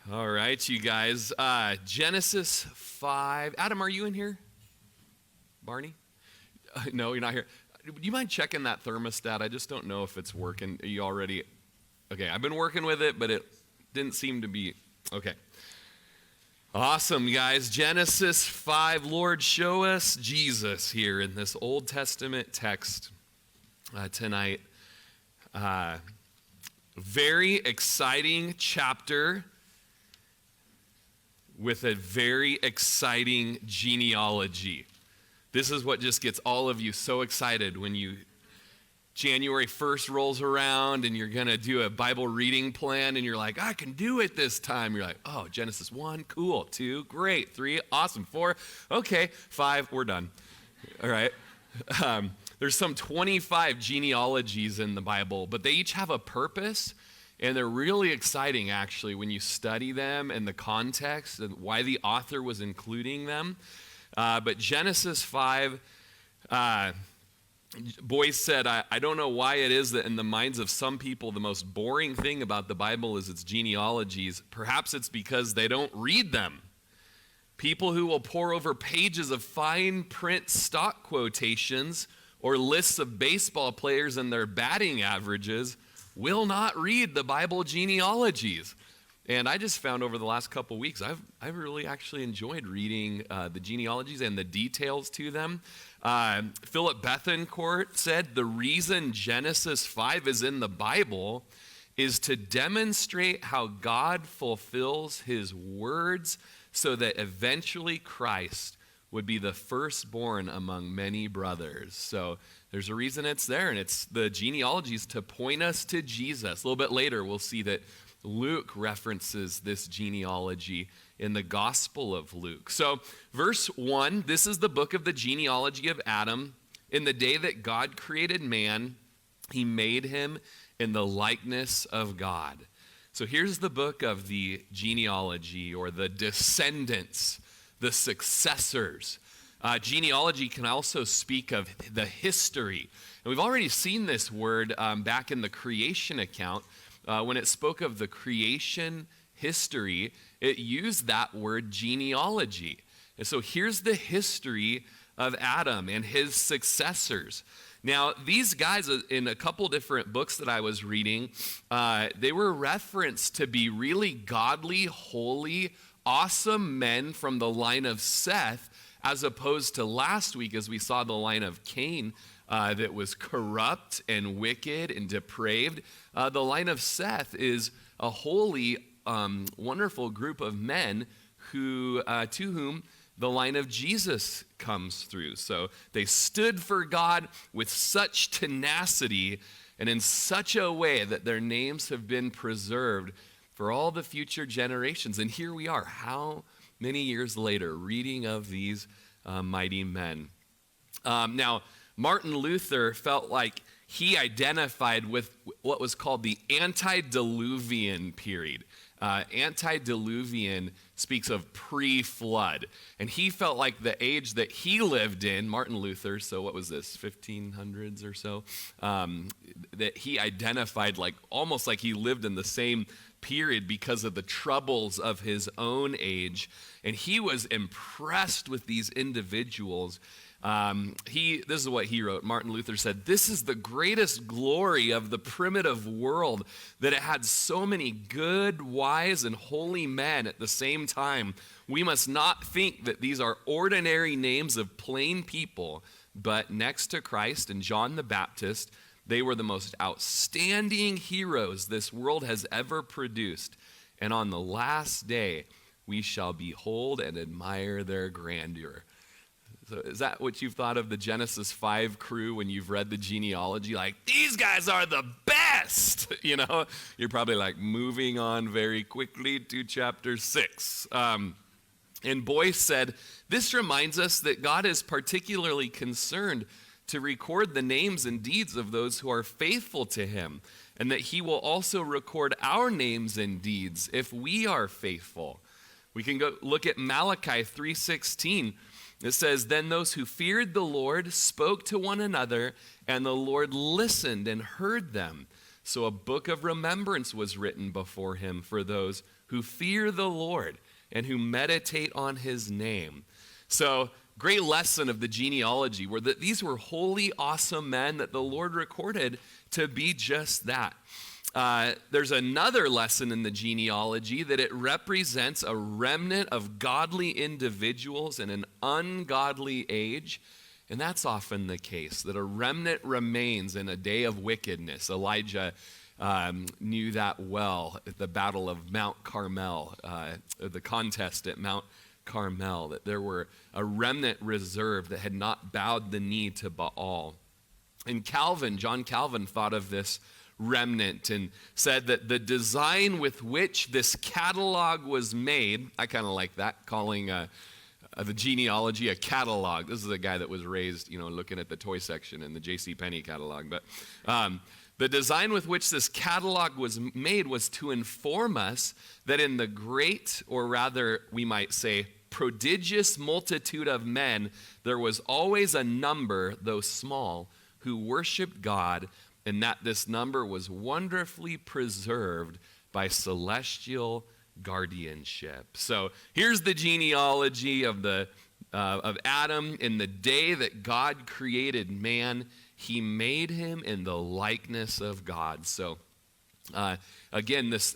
All right, you guys. Genesis 5. Adam, are you in here? Barney? No, you're not here. Do you mind checking that thermostat? I just don't know if it's working. Are you already? Okay, I've been working with it, but it didn't seem to be. Okay. Awesome, guys. Genesis 5. Lord, show us Jesus here in this Old Testament text tonight. Very exciting chapter with a very exciting genealogy. This is what just gets all of you so excited when January 1st rolls around and you're going to do a Bible reading plan and you're like, I can do it this time. You're like, oh, Genesis 1, cool. 2, great. 3, awesome. 4, okay. 5, we're done. All right. There's some 25 genealogies in the Bible, but they each have a purpose. And they're really exciting, actually, when you study them and the context and why the author was including them. But Genesis 5, Boyce said, I don't know why it is that in the minds of some people, the most boring thing about the Bible is its genealogies. Perhaps it's because they don't read them. People who will pore over pages of fine print stock quotations or lists of baseball players and their batting averages will not read the Bible genealogies. And I just found over the last couple weeks, I've really actually enjoyed reading the genealogies and the details to them. Philip Bethancourt said the reason Genesis 5 is in the Bible is to demonstrate how God fulfills his words so that eventually Christ would be the firstborn among many brothers. So there's a reason it's there, and it's the genealogies to point us to Jesus. A little bit later, we'll see that Luke references this genealogy in the Gospel of Luke. So verse 1, this is the book of the genealogy of Adam. In the day that God created man, he made him in the likeness of God. So here's the book of the genealogy, or the descendants, the successors. Genealogy can also speak of the history. And we've already seen this word back in the creation account. When it spoke of the creation history, it used that word genealogy. And so here's the history of Adam and his successors. Now, these guys, in a couple different books that I was reading, they were referenced to be really godly, holy, awesome men from the line of Seth, as opposed to last week as we saw the line of Cain that was corrupt and wicked and depraved. The line of Seth is a holy, wonderful group of men who to whom the line of Jesus comes through. So they stood for God with such tenacity and in such a way that their names have been preserved for all the future generations. And here we are, how many years later, reading of these mighty men. Now, Martin Luther felt like he identified with what was called the antediluvian period. Antediluvian speaks of pre-flood. And he felt like the age that he lived in, Martin Luther, so what was this, 1500s or so, that he identified like almost like he lived in the same period because of the troubles of his own age. And he was impressed with these individuals. This is what he wrote. Martin Luther said, "This is the greatest glory of the primitive world, that it had so many good, wise, and holy men at the same time. We must not think that these are ordinary names of plain people, but next to Christ and John the Baptist, they were the most outstanding heroes this world has ever produced. And on the last day, we shall behold and admire their grandeur." So is that what you've thought of the Genesis 5 crew when you've read the genealogy? Like, these guys are the best! You know, you're probably like moving on very quickly to chapter 6. And Boyce said, this reminds us that God is particularly concerned to record the names and deeds of those who are faithful to him, and that he will also record our names and deeds if we are faithful. We can go look at Malachi 3:16. It says, "Then those who feared the Lord spoke to one another, and the Lord listened and heard them. So a book of remembrance was written before him for those who fear the Lord and who meditate on his name. So, great lesson of the genealogy were that these were holy, awesome men that the Lord recorded to be just that. There's another lesson in the genealogy that it represents a remnant of godly individuals in an ungodly age. And that's often the case, that a remnant remains in a day of wickedness. Elijah knew that well at the Battle of Mount Carmel, the contest at Mount Carmel, that there were a remnant reserved that had not bowed the knee to Baal. And John Calvin thought of this remnant and said that the design with which this catalog was made, I kind of like that, calling the genealogy a catalog. This is a guy that was raised, looking at the toy section in the JCPenney catalog. But the design with which this catalog was made was to inform us that in the great, or rather we might say prodigious multitude of men, there was always a number, though small, who worshiped God, and that this number was wonderfully preserved by celestial guardianship. So here's the genealogy of Adam. In the day that God created man, he made him in the likeness of God. So again, this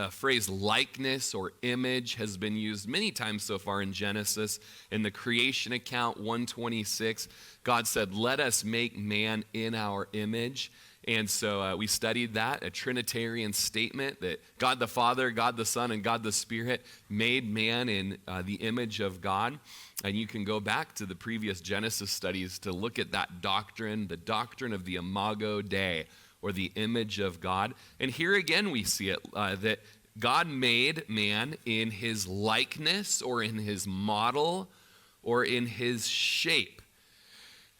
phrase likeness or image has been used many times so far in Genesis. In the creation account 1:26, God said, "Let us make man in our image." And so we studied that, a Trinitarian statement that God the Father, God the Son, and God the Spirit made man in the image of God. And you can go back to the previous Genesis studies to look at that doctrine, the doctrine of the Imago Dei, or the image of God. And here again we see it, that God made man in his likeness, or in his model, or in his shape.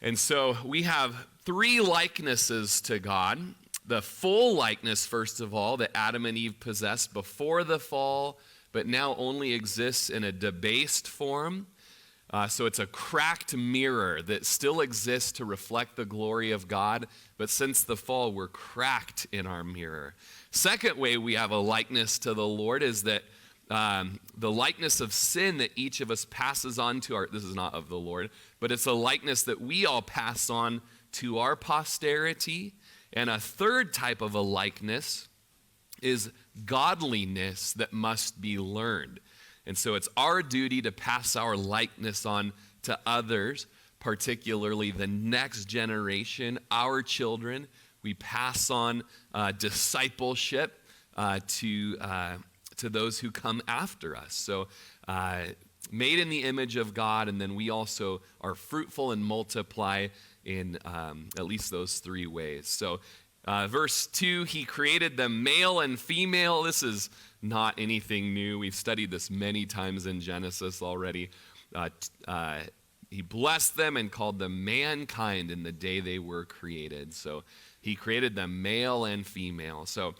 And so we have three likenesses to God. The full likeness, first of all, that Adam and Eve possessed before the fall, but now only exists in a debased form. So it's a cracked mirror that still exists to reflect the glory of God, but since the fall, we're cracked in our mirror. Second way we have a likeness to the Lord is that the likeness of sin that each of us passes on to this is not of the Lord, but it's a likeness that we all pass on to our posterity. And a third type of a likeness is godliness that must be learned. And so it's our duty to pass our likeness on to others, particularly the next generation, our children. We pass on discipleship to those who come after us. So made in the image of God, and then we also are fruitful and multiply in at least those three ways. So verse 2, he created them male and female. This is not anything new. We've studied this many times in Genesis already. He blessed them and called them mankind in the day they were created. So he created them male and female. So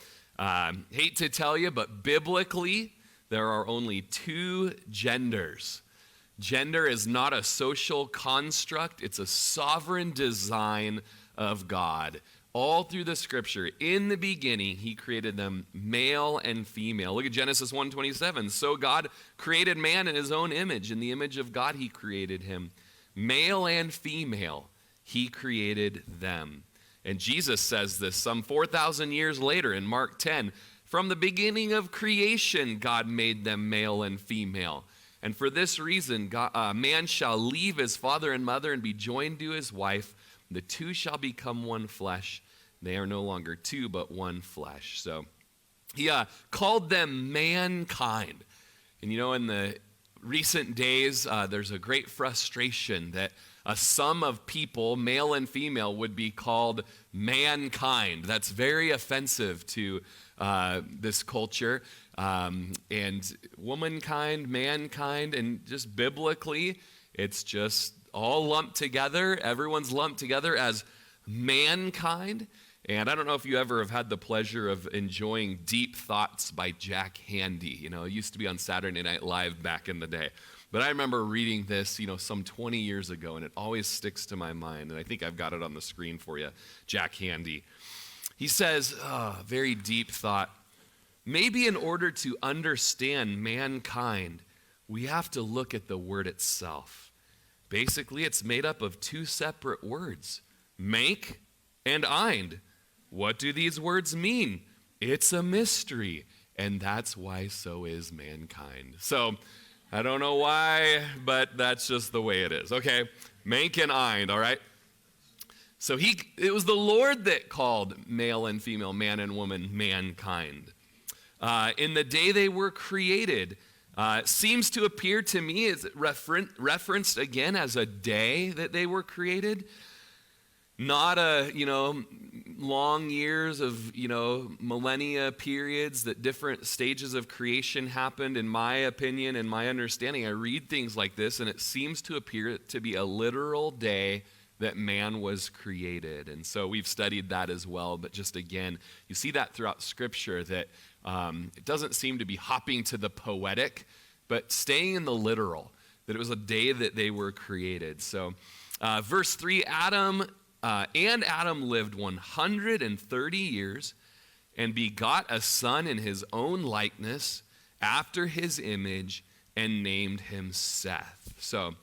hate to tell you, but biblically, there are only two genders. Gender is not a social construct. It's a sovereign design of God. All through the scripture, in the beginning, he created them male and female. Look at Genesis 1:27. So God created man in his own image. In the image of God, he created him. Male and female, he created them. And Jesus says this some 4,000 years later in Mark 10. From the beginning of creation, God made them male and female. And for this reason, man shall leave his father and mother and be joined to his wife. The two shall become one flesh. They are no longer two, but one flesh. So he called them mankind. And in the recent days, there's a great frustration that a sum of people, male and female, would be called mankind. That's very offensive to this culture. And womankind, mankind, and just biblically, it's just all lumped together. Everyone's lumped together as mankind. And I don't know if you ever have had the pleasure of enjoying Deep Thoughts by Jack Handey. It used to be on Saturday Night Live back in the day. But I remember reading this, some 20 years ago, and it always sticks to my mind. And I think I've got it on the screen for you, Jack Handey. He says, very deep thought, maybe in order to understand mankind, we have to look at the word itself. Basically, it's made up of two separate words, make and eind. What do these words mean? It's a mystery, and that's why so is mankind. So, I don't know why, but that's just the way it is. Okay, make and eind, all right? So it was the Lord that called male and female, man and woman, mankind. In the day they were created, seems to appear to me is referenced again as a day that they were created, not long years of millennia periods that different stages of creation happened. In my opinion and my understanding, I read things like this, and it seems to appear to be a literal day that man was created. And so we've studied that as well, but just again, you see that throughout Scripture that it doesn't seem to be hopping to the poetic, but staying in the literal, that it was a day that they were created. So verse 3, Adam lived 130 years and begot a son in his own likeness after his image and named him Seth. So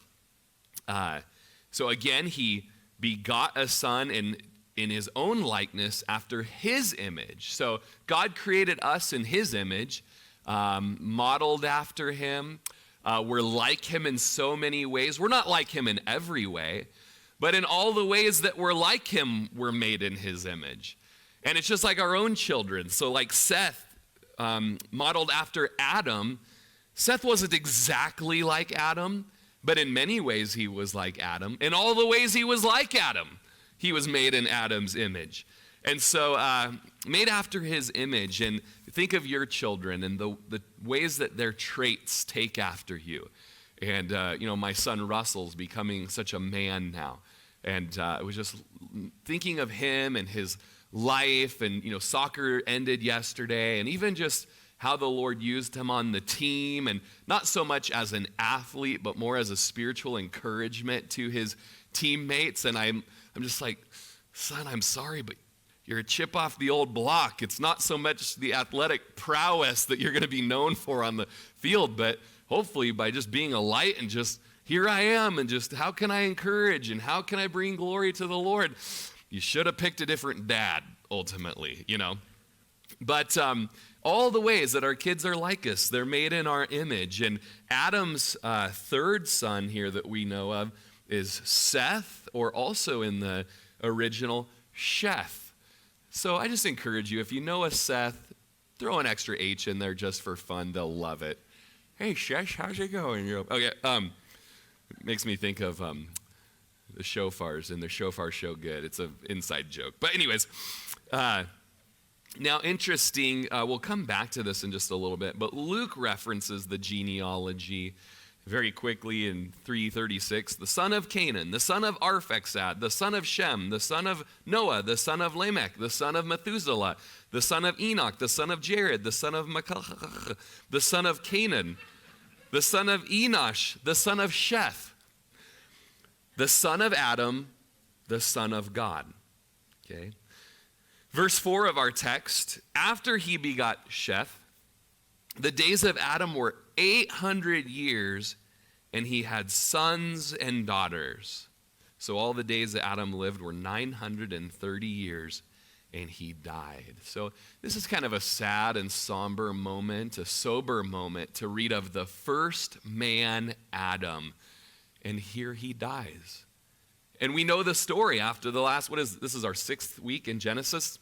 again, he begot a son in his own likeness after his image. So God created us in his image, modeled after him. We're like him in so many ways. We're not like him in every way, but in all the ways that we're like him, we're made in his image. And it's just like our own children. So like Seth, modeled after Adam, Seth wasn't exactly like Adam, but in many ways he was like Adam. In all the ways he was like Adam, he was made in Adam's image. And so made after his image. And think of your children and the ways that their traits take after you. And, my son Russell's becoming such a man now. And I was just thinking of him and his life. And, soccer ended yesterday. And even just how the Lord used him on the team. And not so much as an athlete, but more as a spiritual encouragement to his teammates. And I'm just like, son, I'm sorry, but you're a chip off the old block. It's not so much the athletic prowess that you're going to be known for on the field, but hopefully by just being a light and just, here I am, and just how can I encourage and how can I bring glory to the Lord? You should have picked a different dad, ultimately, But all the ways that our kids are like us, they're made in our image. And Adam's third son here that we know of is Seth, or also in the original, Sheth. So I just encourage you, if you know a Seth, throw an extra H in there just for fun. They'll love it. Hey, Shesh, how's it going? Okay, it makes me think of the shofars and the shofar show good. It's an inside joke. But anyways, now interesting, we'll come back to this in just a little bit, but Luke references the genealogy very quickly in 3:36, the son of Canaan, the son of Arphaxad, the son of Shem, the son of Noah, the son of Lamech, the son of Methuselah, the son of Enoch, the son of Jared, the son of Makah, the son of Canaan, the son of Enosh, the son of Sheth, the son of Adam, the son of God. Okay. Verse 4 of our text, after he begot Sheth, the days of Adam were 800 years, and he had sons and daughters. So all the days that Adam lived were 930 years, and he died. So this is kind of a sad and somber moment, a sober moment to read of the first man, Adam, and here he dies. And we know the story after the last, this is our 6th week in Genesis.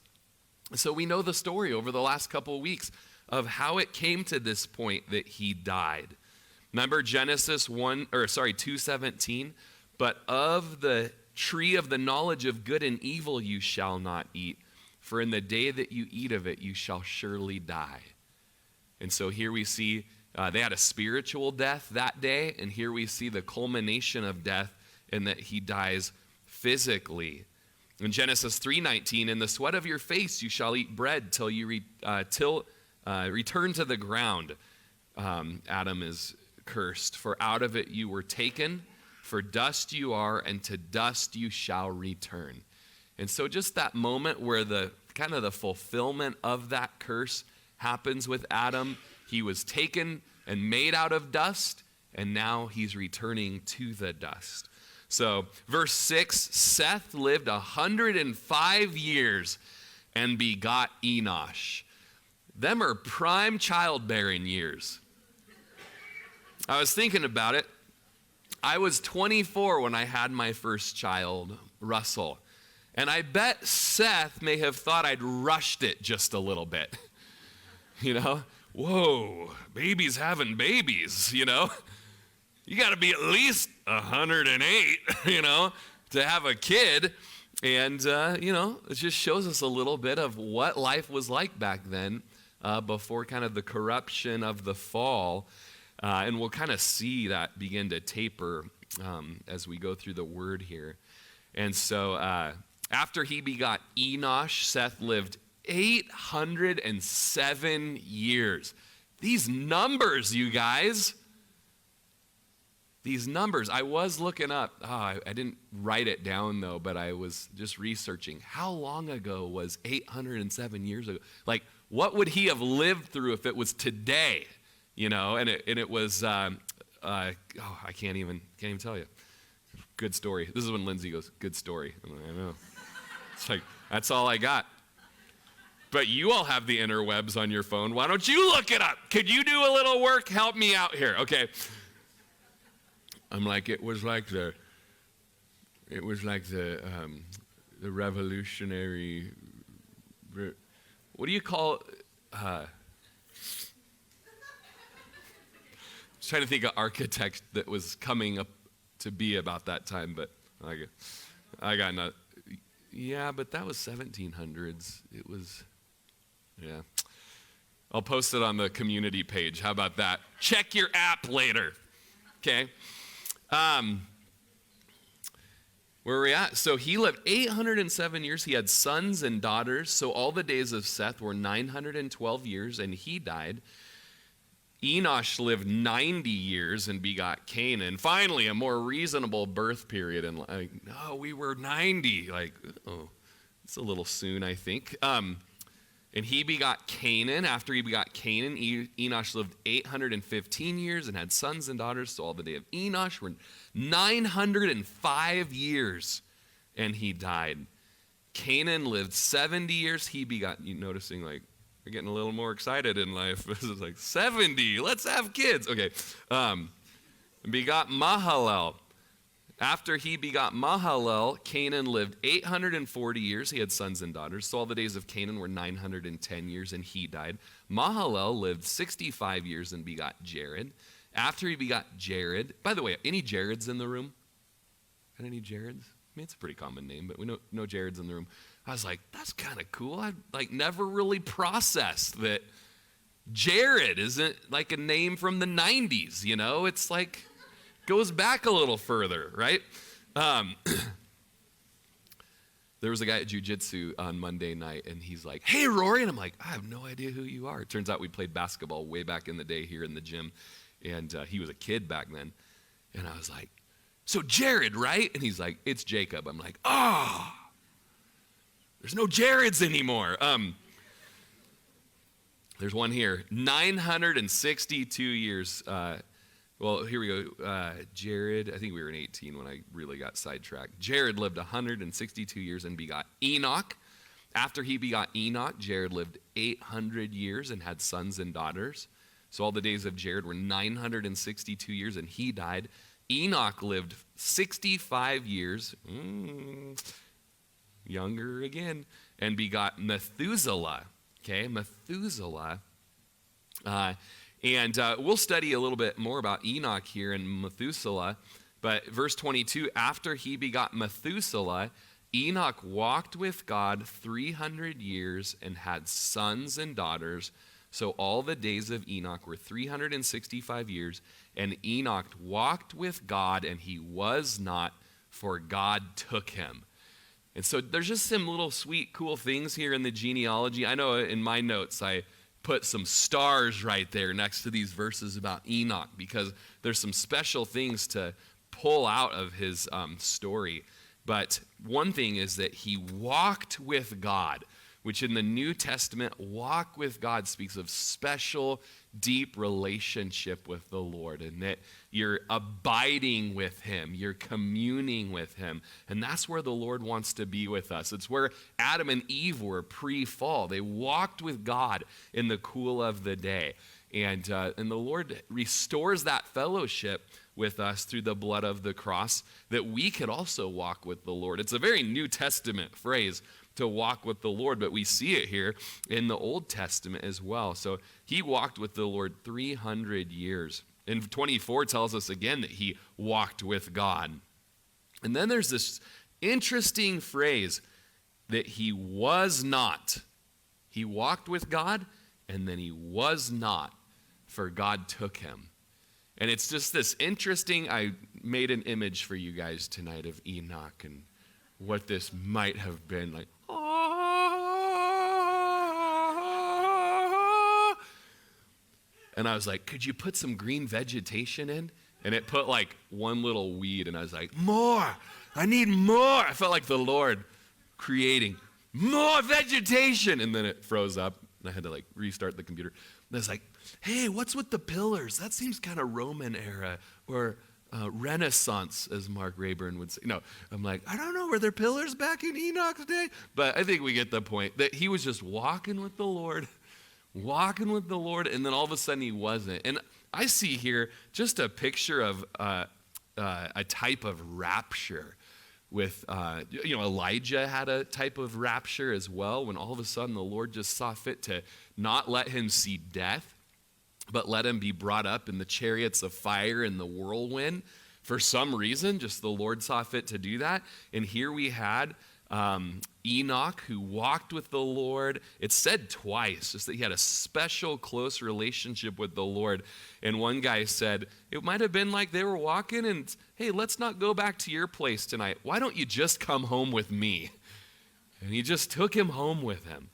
So we know the story over the last couple of weeks of how it came to this point that he died. Remember Genesis 2:17, but of the tree of the knowledge of good and evil you shall not eat, for in the day that you eat of it you shall surely die. And so here we see they had a spiritual death that day, and here we see the culmination of death in that he dies physically. In Genesis 3:19, in the sweat of your face you shall eat bread till you return to the ground. Adam is cursed. For out of it you were taken, for dust you are, and to dust you shall return. And so just that moment where the kind of the fulfillment of that curse happens with Adam. He was taken and made out of dust, and now he's returning to the dust. So, verse 6, Seth lived 105 years and begot Enosh. Them are prime childbearing years. I was thinking about it. I was 24 when I had my first child, Russell. And I bet Seth may have thought I'd rushed it just a little bit. You know? Whoa, babies having babies, you know? You got to be at least 108, you know, to have a kid. And, you know, it just shows us a little bit of what life was like back then before kind of the corruption of the fall. And we'll kind of see that begin to taper as we go through the word here. And so after he begot Enosh, Seth lived 807 years. These numbers, you guys. These numbers, I was looking up. I didn't write it down, though, but I was just researching. How long ago was 807 years ago? Like, what would he have lived through if it was today? You know, and it was, I can't even tell you. Good story. This is when Lindsay goes, good story. I'm like, I know. It's like, that's all I got. But you all have the interwebs on your phone. Why don't you look it up? Could you do a little work? Help me out here. Okay. I'm like, it was like the revolutionary, what do you call, I was trying to think of architect that was coming up to be about that time, but I got not. Yeah, but that was 1700s. It was, yeah. I'll post it on the community page. How about that? Check your app later. Okay. Where are we at? So he lived 807 years. He had sons and daughters. So all the days of Seth were 912 years, and he died. Enosh lived 90 years and begot Canaan. Finally, a more reasonable birth period. And like, no, we were 90. Like, oh, it's a little soon, I think. And he begot Canaan. After he begot Canaan, Enosh lived 815 years and had sons and daughters. So all the day of Enosh were 905 years, and he died. Canaan lived 70 years. He begot, you noticing like, we're getting a little more excited in life. This is like 70. Let's have kids. Okay. Begot Mahalalel. After he begot Mahalalel, Canaan lived 840 years. He had sons and daughters. So all the days of Canaan were 910 years, and he died. Mahalalel lived 65 years and begot Jared. After he begot Jared, by the way, any Jareds in the room? Got any Jareds? I mean, it's a pretty common name, but we know Jareds in the room. I was like, that's kind of cool. I never really processed that Jared isn't like a name from the 90s, you know? It's like, goes back a little further, right? There was a guy at jiu-jitsu on Monday night, and he's like, hey, Rory. And I'm like, I have no idea who you are. It turns out we played basketball way back in the day here in the gym, and he was a kid back then. And I was like, so Jared, right? And he's like, it's Jacob. I'm like, oh, there's no Jareds anymore. There's one here, 962 years. Well, here we go. Jared, I think we were in 18 when I really got sidetracked. Jared lived 162 years and begot Enoch. After he begot Enoch, Jared lived 800 years and had sons and daughters. So all the days of Jared were 962 years, and he died. Enoch lived 65 years, younger again, and begot Methuselah. Okay, Methuselah. And we'll study a little bit more about Enoch here and Methuselah. But verse 22, after he begot Methuselah, Enoch walked with God 300 years and had sons and daughters. So all the days of Enoch were 365 years. And Enoch walked with God, and he was not, for God took him. And so there's just some little sweet, cool things here in the genealogy. I know in my notes I put some stars right there next to these verses about Enoch, because there's some special things to pull out of his story. But one thing is that he walked with God. which in the New Testament, walk with God speaks of special, deep relationship with the Lord, and that you're abiding with him, you're communing with him, and that's where the Lord wants to be with us. It's where Adam and Eve were pre-fall. They walked with God in the cool of the day, and the Lord restores that fellowship with us through the blood of the cross, that we could also walk with the Lord. It's a very New Testament phrase, to walk with the Lord, but we see it here in the Old Testament as well. So he walked with the Lord 300 years. And 24 tells us again that he walked with God. And then there's this interesting phrase that he was not. He walked with God, and then he was not, for God took him. And it's just this interesting, I made an image for you guys tonight of Enoch and what this might have been like. And I was like, could you put some green vegetation in? And it put like one little weed, and I was like, more, I need more. I felt like the Lord creating more vegetation. And then it froze up, and I had to like restart the computer. And I was like, hey, what's with the pillars? That seems kind of Roman era, or Renaissance, as Mark Rayburn would say. No, I'm like, I don't know, were there pillars back in Enoch's day? But I think we get the point, that he was just walking with the Lord, and then all of a sudden he wasn't. And I see here just a picture of a type of rapture with, Elijah had a type of rapture as well, when all of a sudden the Lord just saw fit to not let him see death, but let him be brought up in the chariots of fire in the whirlwind. For some reason, just the Lord saw fit to do that. And here we had Enoch, who walked with the Lord. It said twice, just that he had a special close relationship with the Lord. And one guy said, it might have been like they were walking and, hey, let's not go back to your place tonight. Why don't you just come home with me? And he just took him home with him.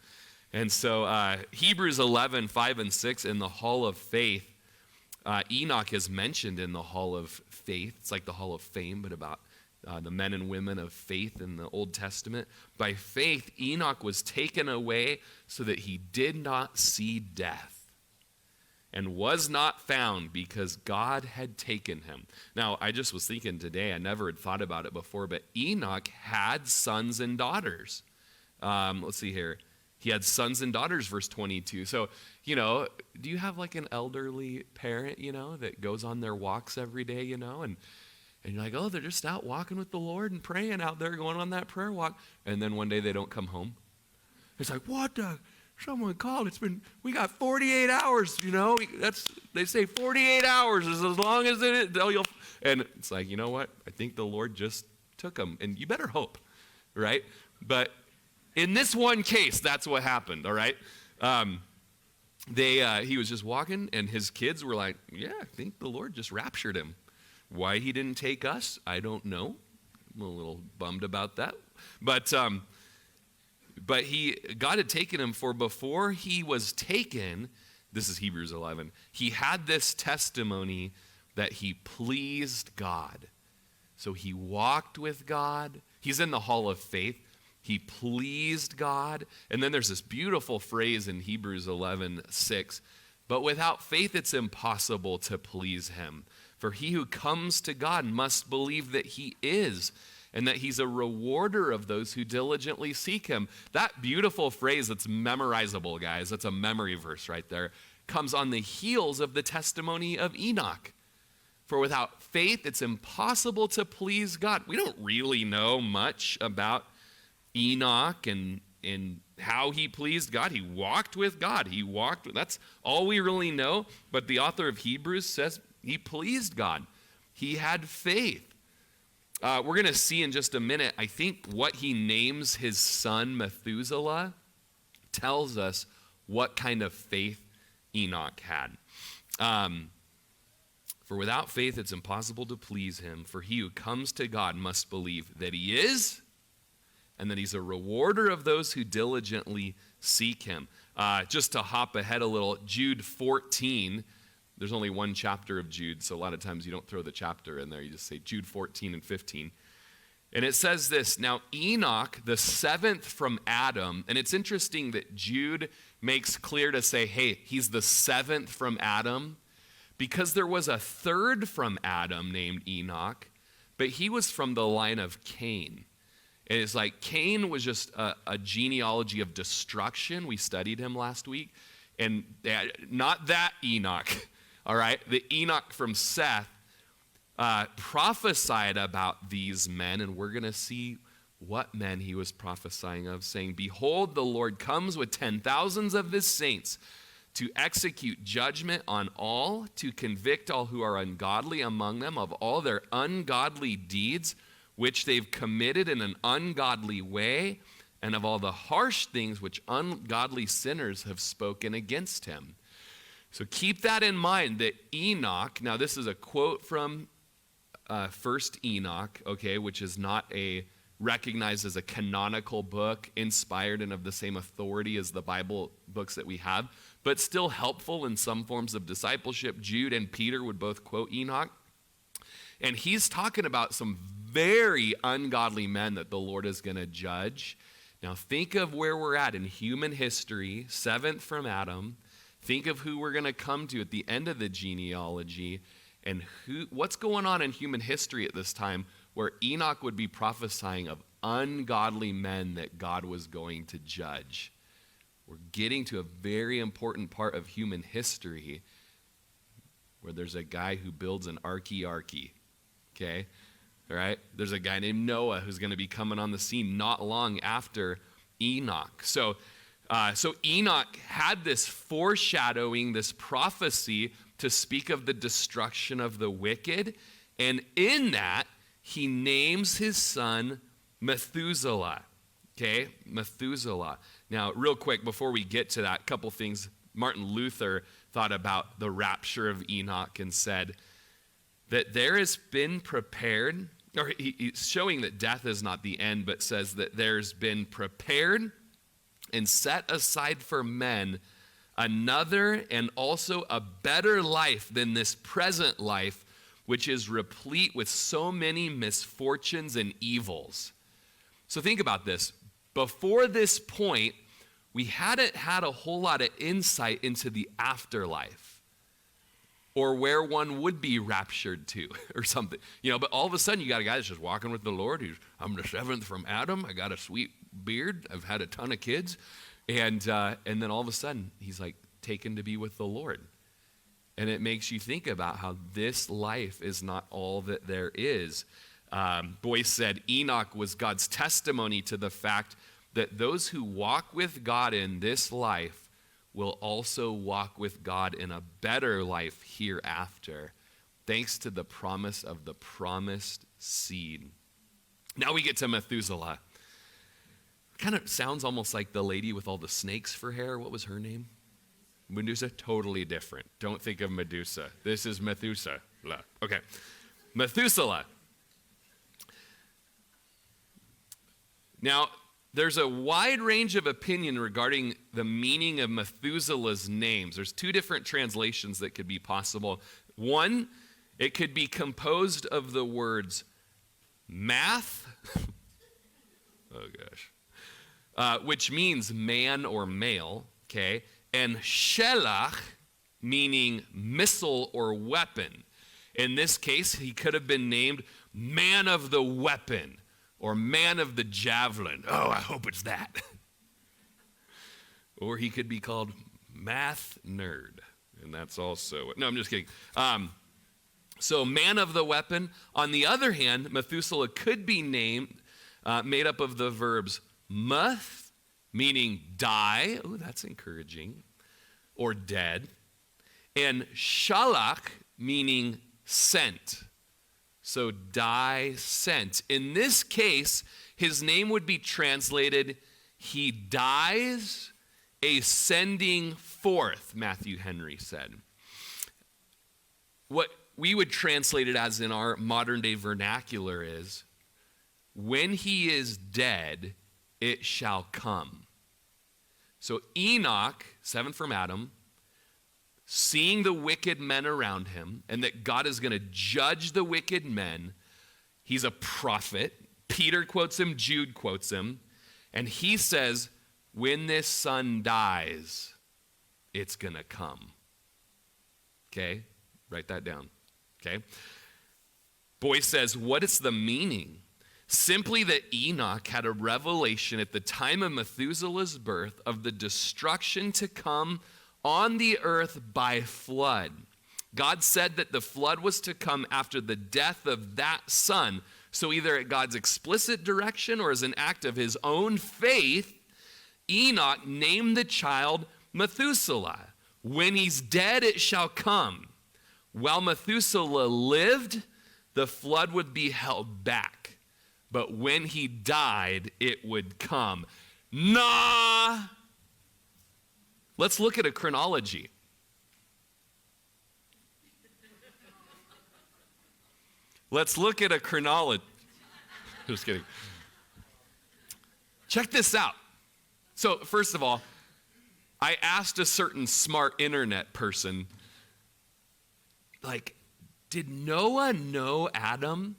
And so Hebrews 11, 5 and 6 in the Hall of Faith, Enoch is mentioned in the Hall of Faith. It's like the Hall of Fame, but about the men and women of faith in the Old Testament. By faith, Enoch was taken away so that he did not see death, and was not found because God had taken him. Now, I just was thinking today, I never had thought about it before, but Enoch had sons and daughters. Let's see here. He had sons and daughters, verse 22. So, do you have like an elderly parent, that goes on their walks every day, and you're like, oh, they're just out walking with the Lord and praying out there, going on that prayer walk, and then one day they don't come home? It's like, what the? Someone called. We got 48 hours, they say 48 hours is as long as it is. And it's like, you know what? I think the Lord just took them, and you better hope, right? But in this one case, that's what happened, all right? He was just walking, and his kids were like, yeah, I think the Lord just raptured him. Why he didn't take us, I don't know. I'm a little bummed about that. But God had taken him, for before he was taken, this is Hebrews 11, he had this testimony that he pleased God. So he walked with God. He's in the Hall of Faith. He pleased God. And then there's this beautiful phrase in Hebrews 11:6. But without faith, it's impossible to please him. For he who comes to God must believe that he is, and that he's a rewarder of those who diligently seek him. That beautiful phrase that's memorizable, guys, that's a memory verse right there, comes on the heels of the testimony of Enoch. For without faith, it's impossible to please God. We don't really know much about Enoch and how he pleased God. He walked with God. That's all we really know. But the author of Hebrews says he pleased God. He had faith. We're going to see in just a minute, I think what he names his son Methuselah tells us what kind of faith Enoch had. For without faith, it's impossible to please him. For he who comes to God must believe that he is, and that he's a rewarder of those who diligently seek him. Just to hop ahead a little, Jude 14, there's only one chapter of Jude, so a lot of times you don't throw the chapter in there. You just say Jude 14 and 15. And it says this, now Enoch, the seventh from Adam, and it's interesting that Jude makes clear to say, hey, he's the seventh from Adam, because there was a third from Adam named Enoch, but he was from the line of Cain. And it's like Cain was just a genealogy of destruction. We studied him last week. And not that Enoch, all right? The Enoch from Seth prophesied about these men, and we're going to see what men he was prophesying of, saying, behold, the Lord comes with 10,000s of his saints to execute judgment on all, to convict all who are ungodly among them of all their ungodly deeds, which they've committed in an ungodly way, and of all the harsh things which ungodly sinners have spoken against him. So keep that in mind, that Enoch, now this is a quote from First Enoch, okay, which is not recognized as a canonical book, inspired and of the same authority as the Bible books that we have, but still helpful in some forms of discipleship. Jude and Peter would both quote Enoch. And he's talking about some very ungodly men that the Lord is going to judge. Now think of where we're at in human history, seventh from Adam. Think of who we're going to come to at the end of the genealogy, and what's going on in human history at this time where Enoch would be prophesying of ungodly men that God was going to judge. We're getting to a very important part of human history where there's a guy who builds an arky, okay? All right? There's a guy named Noah who's going to be coming on the scene not long after Enoch. So Enoch had this foreshadowing, this prophecy to speak of the destruction of the wicked, and in that, he names his son Methuselah, okay? Methuselah. Now, real quick, before we get to that, a couple things. Martin Luther thought about the rapture of Enoch and said that there has been prepared, or he's showing that death is not the end, but says that there's been prepared and set aside for men another and also a better life than this present life, which is replete with so many misfortunes and evils. So think about this. Before this point, we hadn't had a whole lot of insight into the afterlife or where one would be raptured to or something. But all of a sudden you got a guy that's just walking with the Lord. I'm the seventh from Adam. I got a sweet beard. I've had a ton of kids. And then all of a sudden, he's like taken to be with the Lord. And it makes you think about how this life is not all that there is. Boyce said Enoch was God's testimony to the fact that those who walk with God in this life will also walk with God in a better life hereafter, thanks to the promise of the promised seed. Now we get to Methuselah. Kind of sounds almost like the lady with all the snakes for hair. What was her name? Medusa? Totally different. Don't think of Medusa. This is Methuselah. Okay. Methuselah. Now, there's a wide range of opinion regarding the meaning of Methuselah's names. There's two different translations that could be possible. One, it could be composed of the words math. Oh, gosh. Which means man or male, okay? And shelach, meaning missile or weapon. In this case, he could have been named man of the weapon or man of the javelin. Oh, I hope it's that. Or he could be called math nerd. And that's also, no, I'm just kidding. So man of the weapon. On the other hand, Methuselah could be made up of the verbs muth, meaning die. Oh, that's encouraging. Or dead. And shalach, meaning sent. So die, sent. In this case, his name would be translated, he dies a sending forth, Matthew Henry said. What we would translate it as in our modern day vernacular is, when he is dead, it shall come. So Enoch, seventh from Adam, seeing the wicked men around him and that God is going to judge the wicked men, he's a prophet, Peter quotes him, Jude quotes him, and he says, when this son dies, it's going to come. Okay? Write that down. Okay? Boyce says, what is the meaning? Simply that Enoch had a revelation at the time of Methuselah's birth of the destruction to come on the earth by flood. God said that the flood was to come after the death of that son. So either at God's explicit direction or as an act of his own faith, Enoch named the child Methuselah. When he's dead, it shall come. While Methuselah lived, the flood would be held back. But when he died, it would come. Nah! Let's look at a chronology. Let's look at a chronology. Just kidding. Check this out. So, first of all, I asked a certain smart internet person, like, did Noah know Adam?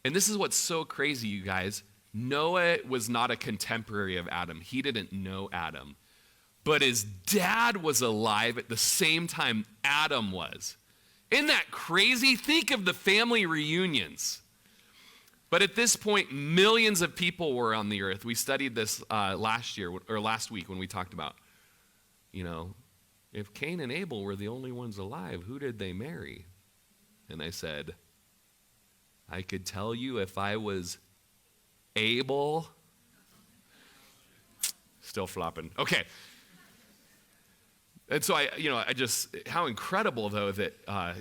And this is what's so crazy, you guys. Noah was not a contemporary of Adam. He didn't know Adam. But his dad was alive at the same time Adam was. Isn't that crazy? Think of the family reunions. But at this point, millions of people were on the earth. We studied this last week when we talked about, if Cain and Abel were the only ones alive, who did they marry? And I said, I could tell you if I was Abel. Still flopping. Okay. And so how incredible though that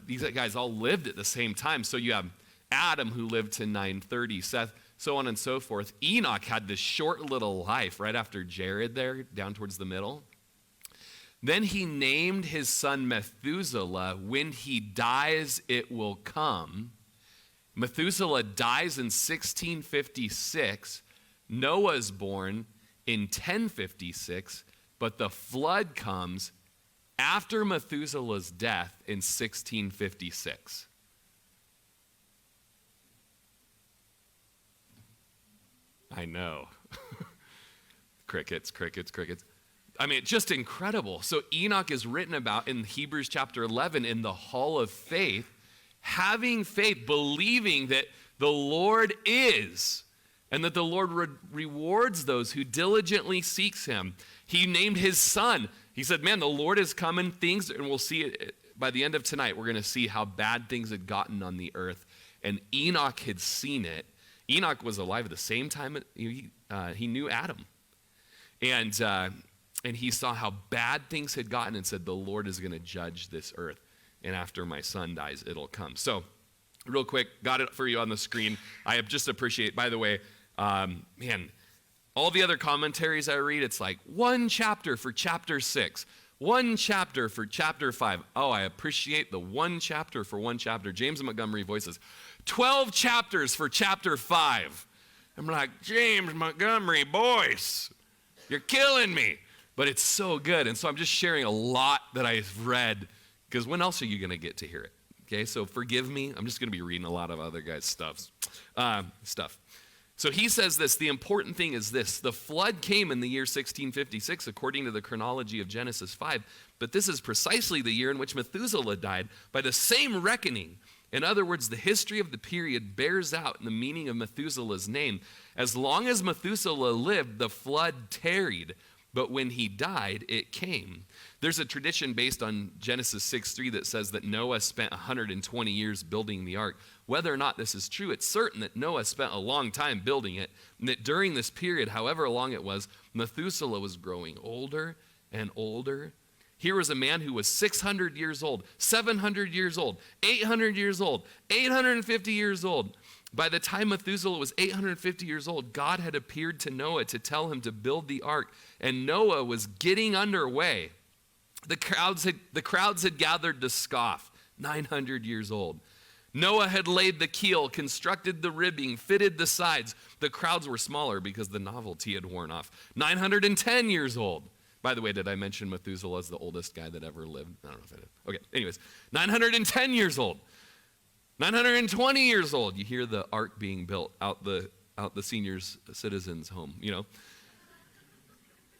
these guys all lived at the same time. So you have Adam who lived to 930, Seth, so on and so forth. Enoch had this short little life right after Jared there, down towards the middle. Then he named his son Methuselah. When he dies, it will come. Methuselah dies in 1656. Noah's born in 1056, but the flood comes after Methuselah's death in 1656. I know. Crickets. I mean, just incredible. So Enoch is written about in Hebrews chapter 11 in the hall of faith, having faith, believing that the Lord is, and that the Lord rewards those who diligently seeks him. He named his son. He said, man, the Lord is coming, and we'll see it by the end of tonight. We're going to see how bad things had gotten on the earth. And Enoch had seen it. Enoch was alive at the same time he knew Adam. And he saw how bad things had gotten and said, the Lord is going to judge this earth. And after my son dies, it'll come. So, real quick, got it for you on the screen. I just appreciate, by the way, all the other commentaries I read, it's like one chapter for chapter 6, one chapter for chapter 5. Oh, I appreciate the one chapter for one chapter. James Montgomery voices, 12 chapters for chapter 5. I'm like, James Montgomery, Boyce, you're killing me. But it's so good. And so I'm just sharing a lot that I've read, because when else are you going to get to hear it? Okay, so forgive me. I'm just going to be reading a lot of other guys' stuff. So he says this, the important thing is this, the flood came in the year 1656 according to the chronology of Genesis 5, but this is precisely the year in which Methuselah died by the same reckoning. In other words, the history of the period bears out in the meaning of Methuselah's name. As long as Methuselah lived, the flood tarried, but when he died, it came. There's a tradition based on Genesis 6:3 that says that Noah spent 120 years building the ark. Whether or not this is true, it's certain that Noah spent a long time building it, and that during this period, however long it was, Methuselah was growing older and older. Here was a man who was 600 years old, 700 years old, 800 years old, 850 years old. By the time Methuselah was 850 years old, God had appeared to Noah to tell him to build the ark, and Noah was getting underway. The crowds had gathered to scoff, 900 years old. Noah had laid the keel, constructed the ribbing, fitted the sides. The crowds were smaller because the novelty had worn off. 910 years old. By the way, did I mention Methuselah is the oldest guy that ever lived? I don't know if I did. Okay, anyways, 910 years old. 920 years old. You hear the ark being built out the seniors' citizens' home, you know.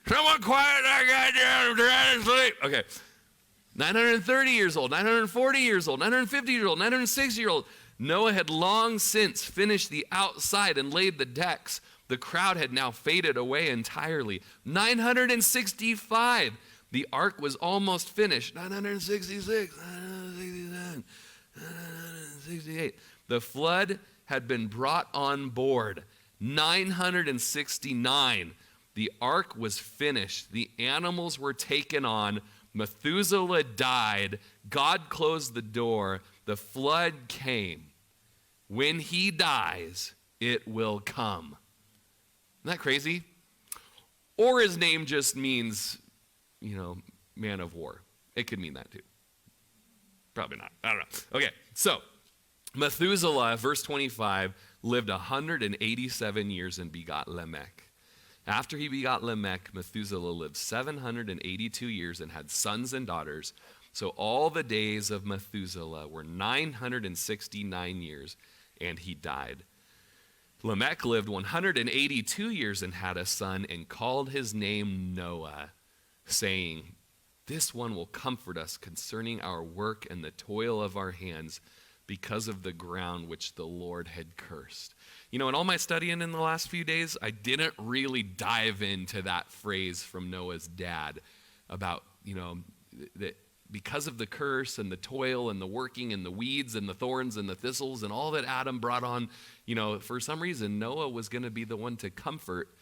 Someone quiet that guy down, I'm trying to sleep. Okay. 930 years old, 940 years old, 950 years old, 960 years old. Noah had long since finished the outside and laid the decks. The crowd had now faded away entirely. 965. The ark was almost finished. 966, 967, 968. The flood had been brought on board. 969. The ark was finished. The animals were taken on. Methuselah died. God closed the door. The flood came. When he dies, it will come. Isn't that crazy? Or his name just means, man of war. It could mean that too. Probably not. I don't know. Okay, so Methuselah, verse 25, lived 187 years and begot Lamech. After he begot Lamech, Methuselah lived 782 years and had sons and daughters. So all the days of Methuselah were 969 years, and he died. Lamech lived 182 years and had a son and called his name Noah, saying, "This one will comfort us concerning our work and the toil of our hands because of the ground which the Lord had cursed." In all my studying in the last few days, I didn't really dive into that phrase from Noah's dad about, that because of the curse and the toil and the working and the weeds and the thorns and the thistles and all that Adam brought on, for some reason, Noah was going to be the one to comfort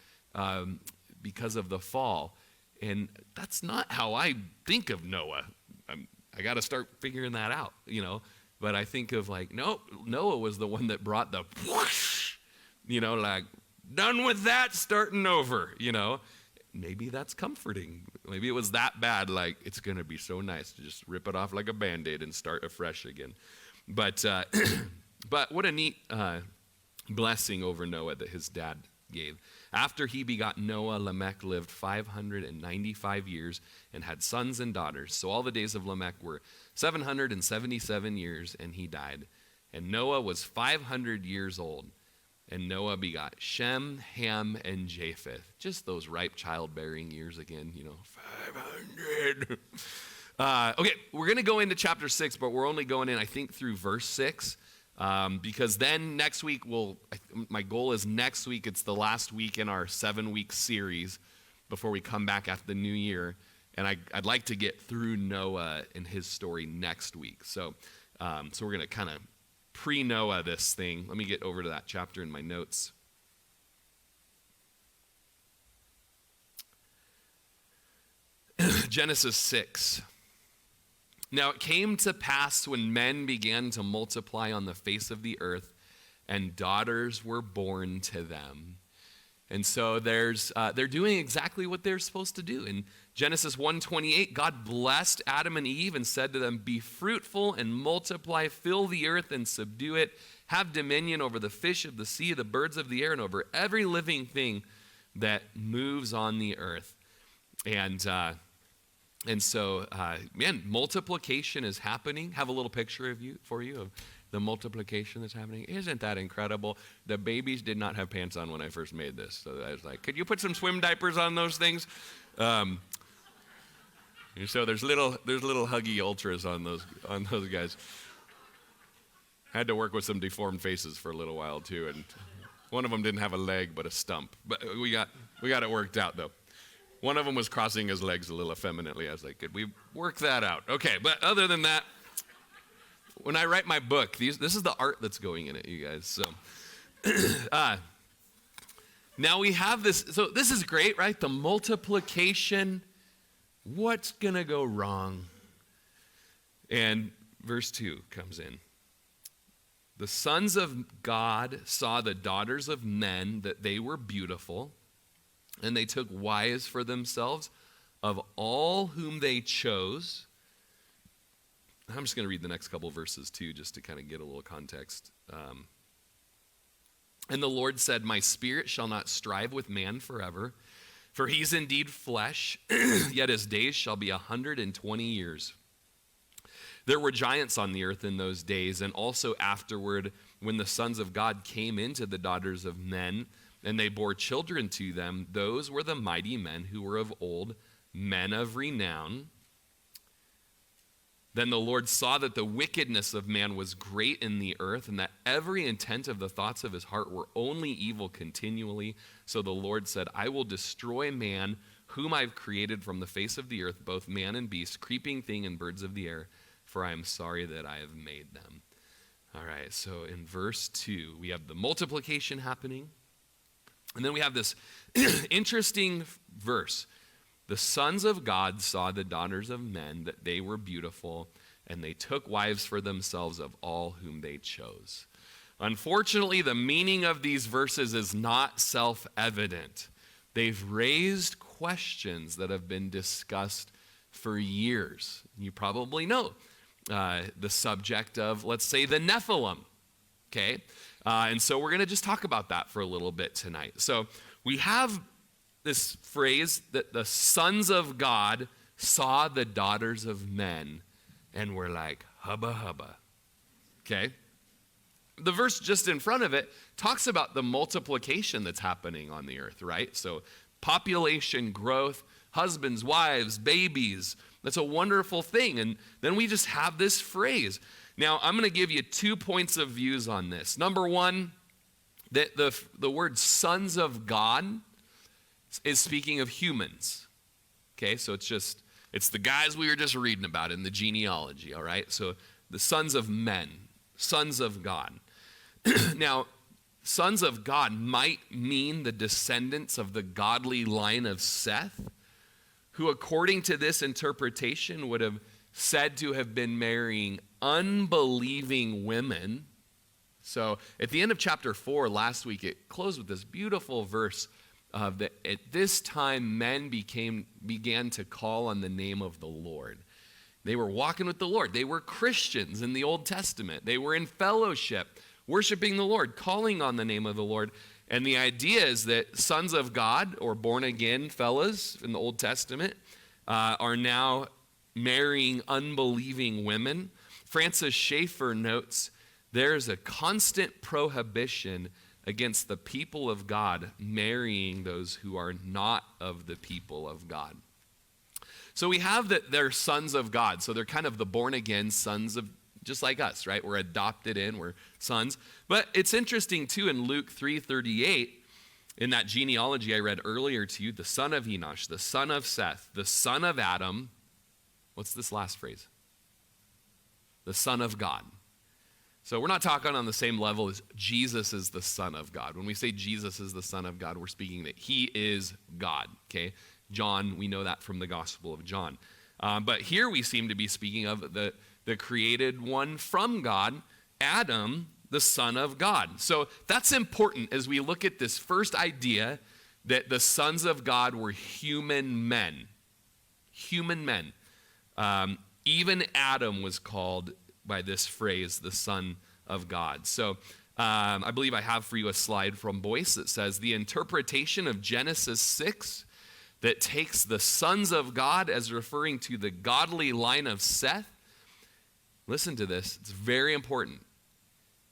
because of the fall. And that's not how I think of Noah. I got to start figuring that out, But I think of no, Noah was the one that brought the whoosh, done with that, starting over, Maybe that's comforting. Maybe it was that bad, it's going to be so nice to just rip it off like a Band-Aid and start afresh again. But but what a neat blessing over Noah that his dad gave. After he begot Noah, Lamech lived 595 years and had sons and daughters. So all the days of Lamech were 777 years, and he died. And Noah was 500 years old. And Noah begot Shem, Ham, and Japheth. Just those ripe childbearing years again, 500. Okay, we're going to go into chapter 6, but we're only going in, I think, through verse 6. Because then next week, my goal is next week, it's the last week in our 7-week series before we come back after the new year. And I'd like to get through Noah and his story next week. So we're going to kind of pre-Noah this thing. Let me get over to that chapter in my notes. Genesis 6. Now it came to pass when men began to multiply on the face of the earth, and daughters were born to them. And so they're doing exactly what they're supposed to do. In Genesis 1:28, God blessed Adam and Eve and said to them, "Be fruitful and multiply, fill the earth and subdue it, have dominion over the fish of the sea, the birds of the air, and over every living thing that moves on the earth." And so, multiplication is happening. Have a little picture for you of the multiplication that's happening. Isn't that incredible? The babies did not have pants on when I first made this. So I was like, could you put some swim diapers on those things? So there's little huggy ultras on those guys. I had to work with some deformed faces for a little while too, and one of them didn't have a leg but a stump. But we got it worked out though. One of them was crossing his legs a little effeminately. I was like, could we work that out? Okay, but other than that, when I write my book, this is the art that's going in it, you guys. So now we have this. So this is great, right? The multiplication. What's going to go wrong? And verse 2 comes in. The sons of God saw the daughters of men, that they were beautiful, and they took wives for themselves of all whom they chose. I'm just going to read the next couple verses too, just to kind of get a little context. And the Lord said, "My spirit shall not strive with man forever, for he's indeed flesh, yet his days shall be 120 years. There were giants on the earth in those days, and also afterward, when the sons of God came into the daughters of men, and they bore children to them, those were the mighty men who were of old, men of renown. Then the Lord saw that the wickedness of man was great in the earth, and that every intent of the thoughts of his heart were only evil continually. So the Lord said, I will destroy man, whom I've created from the face of the earth, both man and beast, creeping thing and birds of the air, for I am sorry that I have made them. All right, so in verse 2, we have the multiplication happening. And then we have this interesting verse. The sons of God saw the daughters of men, that they were beautiful, and they took wives for themselves of all whom they chose. Unfortunately, the meaning of these verses is not self-evident. They've raised questions that have been discussed for years. You probably know the subject of, let's say, the Nephilim, okay? And so we're going to just talk about that for a little bit tonight. So we have this phrase that the sons of God saw the daughters of men and were like, hubba hubba, okay? The verse just in front of it talks about the multiplication that's happening on the earth, right? So population growth, husbands, wives, babies, that's a wonderful thing. And then we just have this phrase. Now, I'm going to give you 2 points of views on this. Number one, that the word sons of God is speaking of humans. Okay, so it's the guys we were just reading about in the genealogy, all right? So the sons of men, sons of God. Now, sons of God might mean the descendants of the godly line of Seth, who according to this interpretation would have said to have been marrying unbelieving women. So at the end of chapter 4 last week, it closed with this beautiful verse that at this time men began to call on the name of the Lord. They were walking with the Lord. They were Christians in the Old Testament. They were in fellowship, worshiping the Lord, calling on the name of the Lord. And the idea is that sons of God, or born-again fellas in the Old Testament, are now marrying unbelieving women. Francis Schaeffer notes, there's a constant prohibition against the people of God marrying those who are not of the people of God. So we have that they're sons of God. So they're kind of the born-again sons of, just like us, right? We're adopted in, we're sons. But it's interesting too in Luke 3:38, in that genealogy I read earlier to you, the son of Enosh, the son of Seth, the son of Adam. What's this last phrase? The son of God. So we're not talking on the same level as Jesus is the Son of God. When we say Jesus is the Son of God, we're speaking that he is God, okay? John, we know that from the Gospel of John. But here we seem to be speaking of the created one from God, Adam, the Son of God. So that's important as we look at this first idea that the sons of God were human men. Human men. Even Adam was called by this phrase, the Son of God. So I believe I have for you a slide from Boyce that says the interpretation of Genesis 6 that takes the sons of God as referring to the godly line of Seth, listen to this, it's very important,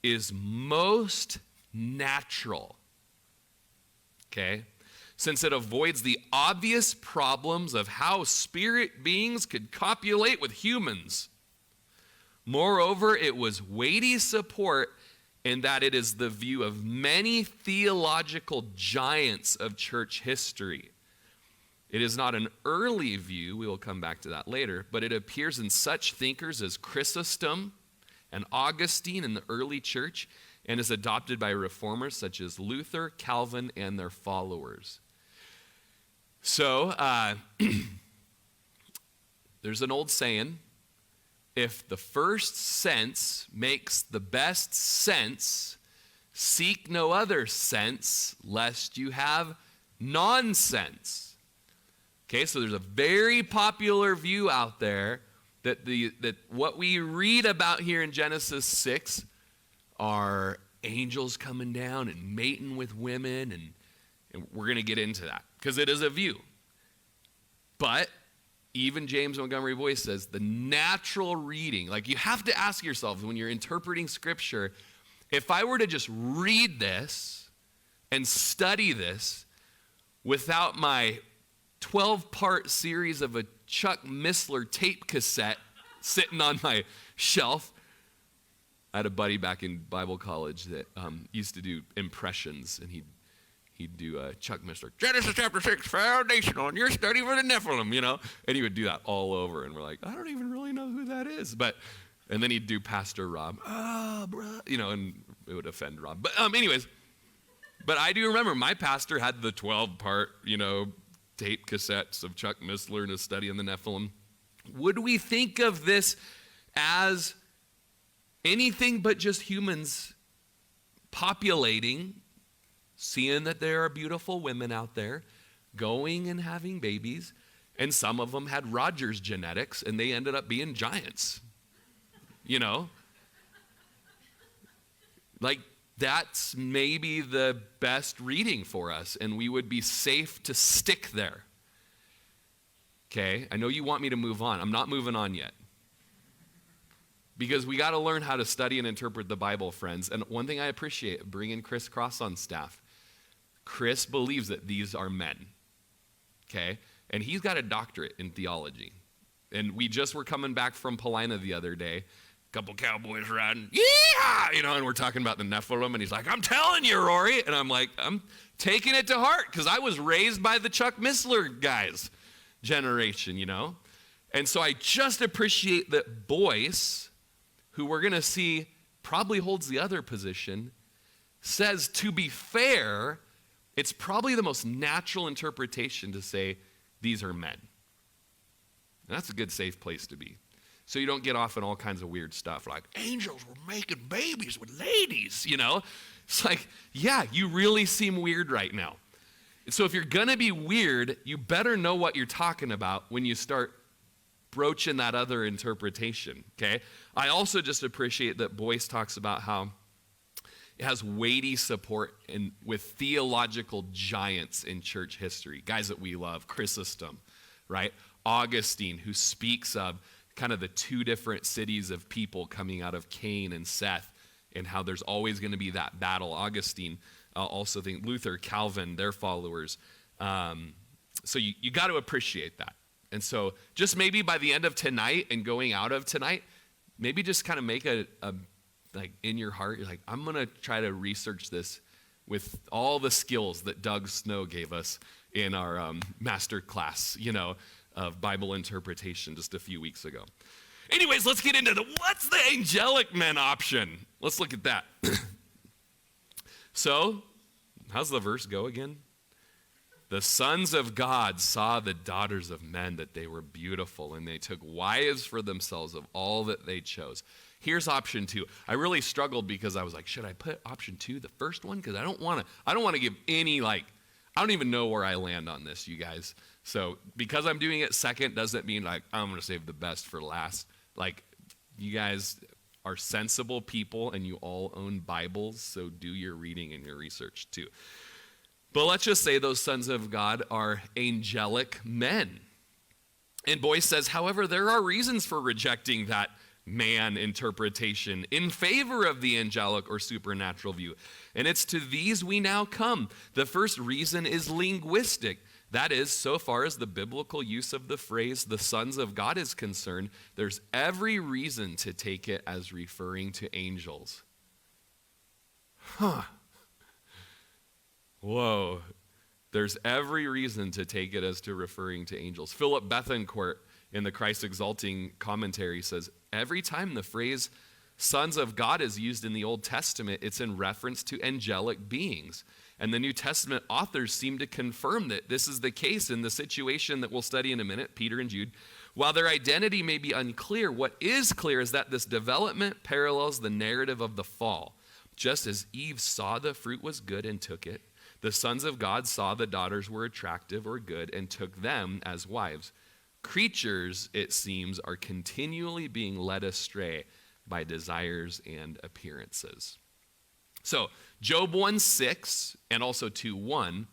is most natural. Okay? Since it avoids the obvious problems of how spirit beings could copulate with humans. Moreover, it was weighty support in that it is the view of many theological giants of church history. It is not an early view, we will come back to that later, but it appears in such thinkers as Chrysostom and Augustine in the early church and is adopted by reformers such as Luther, Calvin, and their followers. So, there's an old saying, if the first sense makes the best sense, seek no other sense, lest you have nonsense. Okay, so there's a very popular view out there that what we read about here in Genesis 6 are angels coming down and mating with women, and we're going to get into that because it is a view. But even James Montgomery Boyce says the natural reading, like you have to ask yourself when you're interpreting scripture, if I were to just read this and study this without my 12-part series of a Chuck Missler tape cassette sitting on my shelf. I had a buddy back in Bible college that used to do impressions, and he'd do Chuck Missler, Genesis chapter 6, foundation on your study for the Nephilim, and he would do that all over, and we're like, I don't even really know who that is, and then he'd do Pastor Rob, bro, and it would offend Rob, but anyways, but I do remember my pastor had the 12-part, tape cassettes of Chuck Missler and his study on the Nephilim. Would we think of this as anything but just humans populating, seeing that there are beautiful women out there, going and having babies, and some of them had Rodgers genetics, and they ended up being giants, Like, that's maybe the best reading for us, and we would be safe to stick there. Okay, I know you want me to move on. I'm not moving on yet. Because we got to learn how to study and interpret the Bible, friends. And one thing I appreciate, bringing Chris Cross on staff. Chris believes that these are men. Okay, and he's got a doctorate in theology. And we just were coming back from Paulina the other day. Couple cowboys riding, yeah, and we're talking about the Nephilim, and he's like, I'm telling you, Rory. And I'm like, I'm taking it to heart, because I was raised by the Chuck Missler guys generation, And so I just appreciate that Boyce, who we're going to see probably holds the other position, says, to be fair, it's probably the most natural interpretation to say, these are men. And that's a good, safe place to be. So you don't get off on all kinds of weird stuff like angels were making babies with ladies, It's like, yeah, you really seem weird right now. And so if you're going to be weird, you better know what you're talking about when you start broaching that other interpretation, okay? I also just appreciate that Boyce talks about how it has weighty support with theological giants in church history, guys that we love, Chrysostom, right? Augustine, who speaks of kind of the two different cities of people coming out of Cain and Seth, and how there's always going to be that battle. Augustine, also think Luther, Calvin, their followers. So you got to appreciate that. And so just maybe by the end of tonight and going out of tonight, maybe just kind of make a like in your heart, you're like, I'm going to try to research this with all the skills that Doug Snow gave us in our master class, of Bible interpretation just a few weeks ago. Anyways, let's get into what's the angelic men option? Let's look at that. So, how's the verse go again? The sons of God saw the daughters of men, that they were beautiful, and they took wives for themselves of all that they chose. Here's option 2. I really struggled because I was like, should I put option 2, the first one? Because I don't want to give any, I don't even know where I land on this, you guys. So because I'm doing it second doesn't mean I'm going to save the best for last. You guys are sensible people and you all own Bibles, so do your reading and your research too. But let's just say those sons of God are angelic men. And Boyce says, however, there are reasons for rejecting that man interpretation in favor of the angelic or supernatural view. And it's to these we now come. The first reason is linguistic. That is, so far as the biblical use of the phrase the sons of God is concerned, there's every reason to take it as referring to angels. Whoa. There's every reason to take it as to referring to angels. Philip Bethancourt in the Christ Exalting Commentary says, every time the phrase sons of God is used in the Old Testament, it's in reference to angelic beings. And the New Testament authors seem to confirm that this is the case in the situation that we'll study in a minute, Peter and Jude. While their identity may be unclear, what is clear is that this development parallels the narrative of the fall. Just as Eve saw the fruit was good and took it, the sons of God saw the daughters were attractive or good and took them as wives. Creatures, it seems, are continually being led astray by desires and appearances. So, Job 1:6 and also 2:1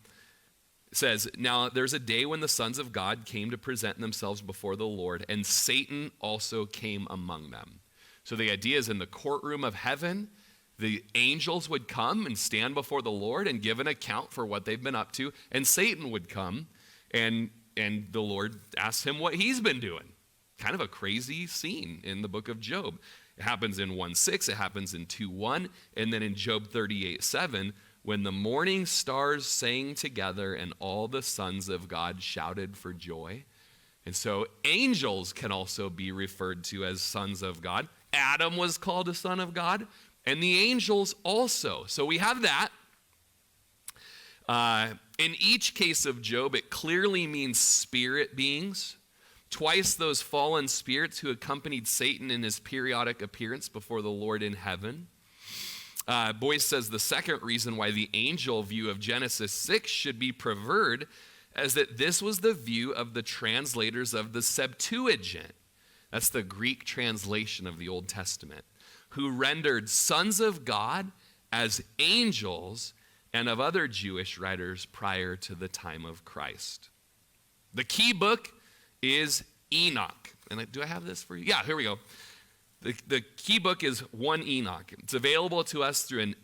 It says, now there's a day when the sons of God came to present themselves before the Lord, and Satan also came among them. So the idea is in the courtroom of heaven, the angels would come and stand before the Lord and give an account for what they've been up to, and Satan would come, and the Lord asks him what he's been doing. Kind of a crazy scene in the book of Job. It happens in 1:6, it happens in 2:1, and then in Job 38:7, when the morning stars sang together and all the sons of God shouted for joy. And so angels can also be referred to as sons of God. Adam was called a son of God, and the angels also. So we have that. In each case of Job, it clearly means spirit beings. Twice those fallen spirits who accompanied Satan in his periodic appearance before the Lord in heaven. Boyce says the second reason why the angel view of Genesis 6 should be preferred is that this was the view of the translators of the Septuagint. That's the Greek translation of the Old Testament, who rendered sons of God as angels and of other Jewish writers prior to the time of Christ. The key book is Enoch. And do I have this for you? Yeah, here we go. The key book is 1 Enoch. It's available to us through an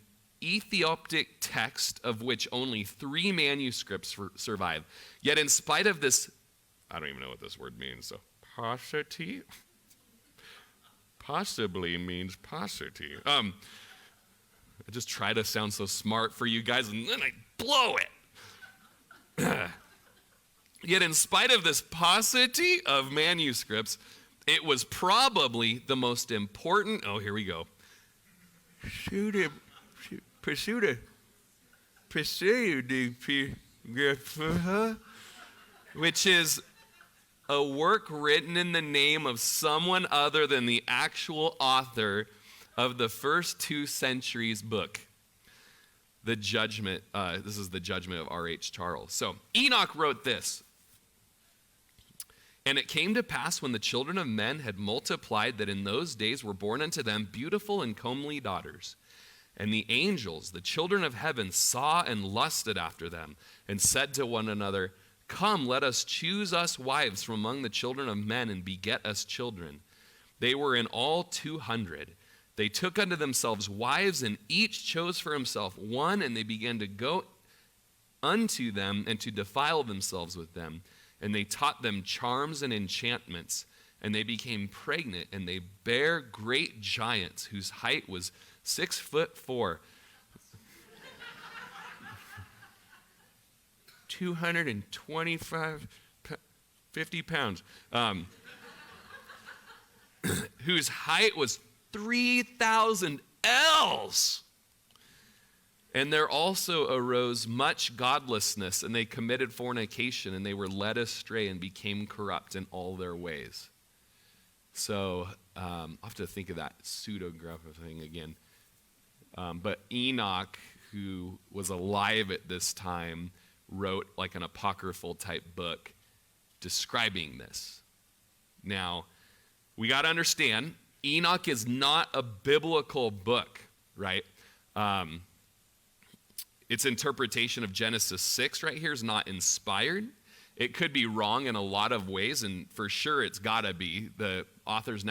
Ethiopic text of which only 3 manuscripts survive. Yet in spite of this, I don't even know what this word means, so paucity? Possibly means paucity. I just try to sound so smart for you guys, and then I blow it. Yet in spite of this paucity of manuscripts, it was probably the most important, oh, here we go. Which is a work written in the name of someone other than the actual author of the first 2 centuries book. The Judgment, this is the Judgment of R.H. Charles. So Enoch wrote this. And it came to pass when the children of men had multiplied that in those days were born unto them beautiful and comely daughters. And the angels, the children of heaven, saw and lusted after them, and said to one another, come, let us choose us wives from among the children of men, and beget us children. They were in all 200. They took unto themselves wives, and each chose for himself one, and they began to go unto them, and to defile themselves with them. And they taught them charms and enchantments, and they became pregnant, and they bare great giants whose height was 6'4", 225, 50 pounds, whose height was 3,000 ells. And there also arose much godlessness, and they committed fornication, and they were led astray and became corrupt in all their ways. So I'll have to think of that pseudographic thing again. But Enoch, who was alive at this time, wrote like an apocryphal type book describing this. Now, we got to understand, Enoch is not a biblical book, right? Its interpretation of Genesis 6 right here is not inspired. It could be wrong in a lot of ways, and for sure it's got to be. The fathers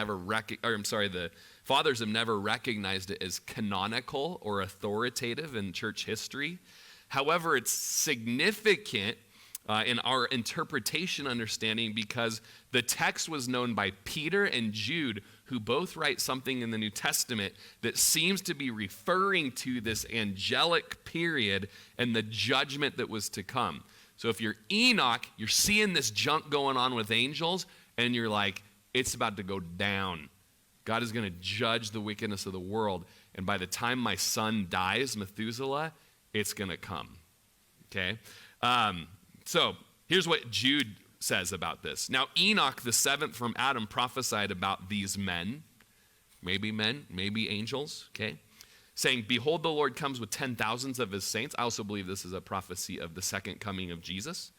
have never recognized it as canonical or authoritative in church history. However, it's significant in our interpretation understanding because the text was known by Peter and Jude, who both write something in the New Testament that seems to be referring to this angelic period and the judgment that was to come. So if you're Enoch, you're seeing this junk going on with angels, and you're like, it's about to go down. God is going to judge the wickedness of the world, and by the time my son dies, Methuselah, it's going to come. Okay? So here's what Jude says about this. Now, Enoch, the 7th from Adam, prophesied about these men, maybe angels, okay? Saying, behold, the Lord comes with 10,000s of his saints. I also believe this is a prophecy of the second coming of Jesus,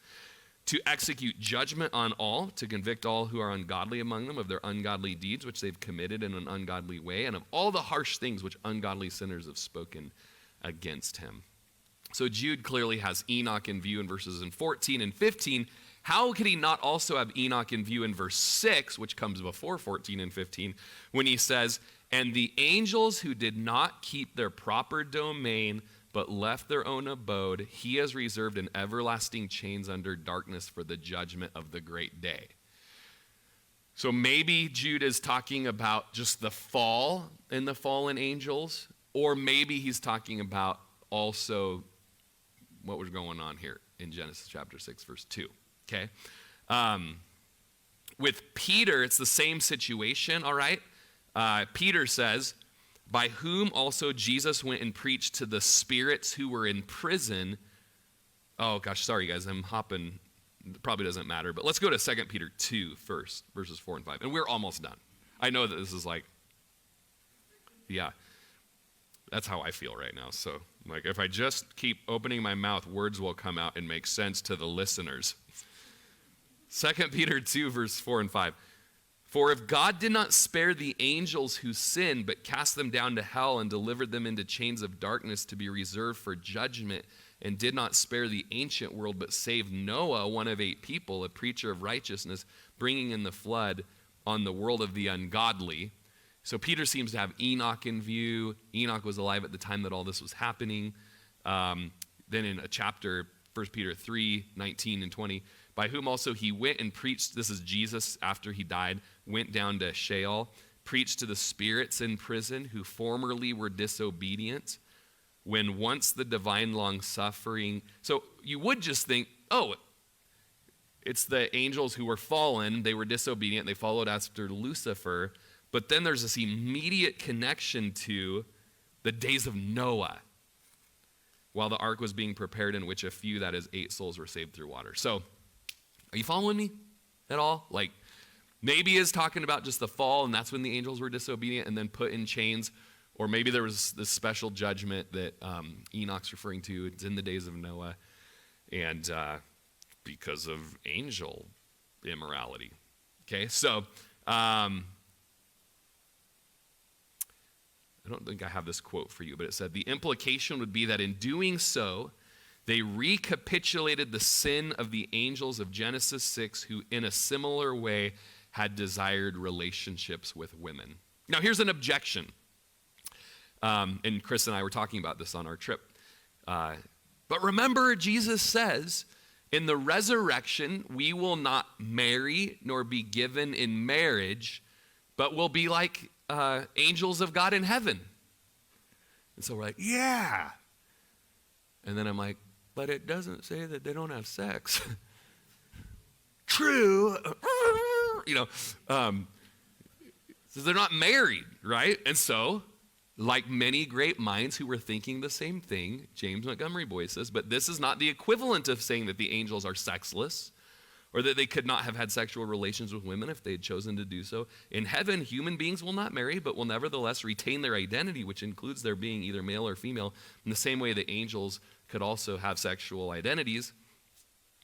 to execute judgment on all, to convict all who are ungodly among them of their ungodly deeds, which they've committed in an ungodly way, and of all the harsh things which ungodly sinners have spoken against him. So Jude clearly has Enoch in view in verses 14 and 15. How could he not also have Enoch in view in verse 6, which comes before 14 and 15, when he says, "And the angels who did not keep their proper domain, but left their own abode, he has reserved in everlasting chains under darkness for the judgment of the great day." So maybe Jude is talking about just the fall and the fallen angels, or maybe he's talking about also what was going on here in Genesis chapter 6, verse 2. Okay? With Peter, it's the same situation, all right? Peter says, "By whom also Jesus went and preached to the spirits who were in prison." Oh, gosh, sorry, guys, I'm hopping. It probably doesn't matter, but let's go to 2 Peter 2 first, verses 4 and 5. And we're almost done. I know that this is like, yeah, that's how I feel right now. So, like, if I just keep opening my mouth, words will come out and make sense to the listeners. 2 Peter 2, verse 4 and 5. "For if God did not spare the angels who sinned, but cast them down to hell and delivered them into chains of darkness to be reserved for judgment, and did not spare the ancient world, but saved Noah, one of 8 people, a preacher of righteousness, bringing in the flood on the world of the ungodly." So Peter seems to have Enoch in view. Enoch was alive at the time that all this was happening. Then in a chapter, 1 Peter 3, 19 and 20, "By whom also he went and preached," this is Jesus after he died, "went down to Sheol, preached to the spirits in prison who formerly were disobedient, when once the divine long-suffering." So you would just think, oh, it's the angels who were fallen, they were disobedient, they followed after Lucifer, but then there's this immediate connection to the days of Noah, while the ark was being prepared, in which a few, that is 8 souls, were saved through water. So, are you following me at all? Like, maybe is talking about just the fall, and that's when the angels were disobedient and then put in chains. Or maybe there was this special judgment that Enoch's referring to. It's in the days of Noah, and because of angel immorality. Okay, so I don't think I have this quote for you, but it said, "The implication would be that in doing so, they recapitulated the sin of the angels of Genesis 6, who in a similar way had desired relationships with women." Now, here's an objection. And Chris and I were talking about this on our trip. But remember, Jesus says, in the resurrection, we will not marry nor be given in marriage, but will be like angels of God in heaven. And so we're like, yeah. And then I'm like, but it doesn't say that they don't have sex. True. So they're not married, right? And so, like many great minds who were thinking the same thing, James Montgomery Boyce says, but this is not the equivalent of saying that the angels are sexless, or that they could not have had sexual relations with women if they had chosen to do so. In heaven, human beings will not marry, but will nevertheless retain their identity, which includes their being either male or female, in the same way that angels could also have sexual identities.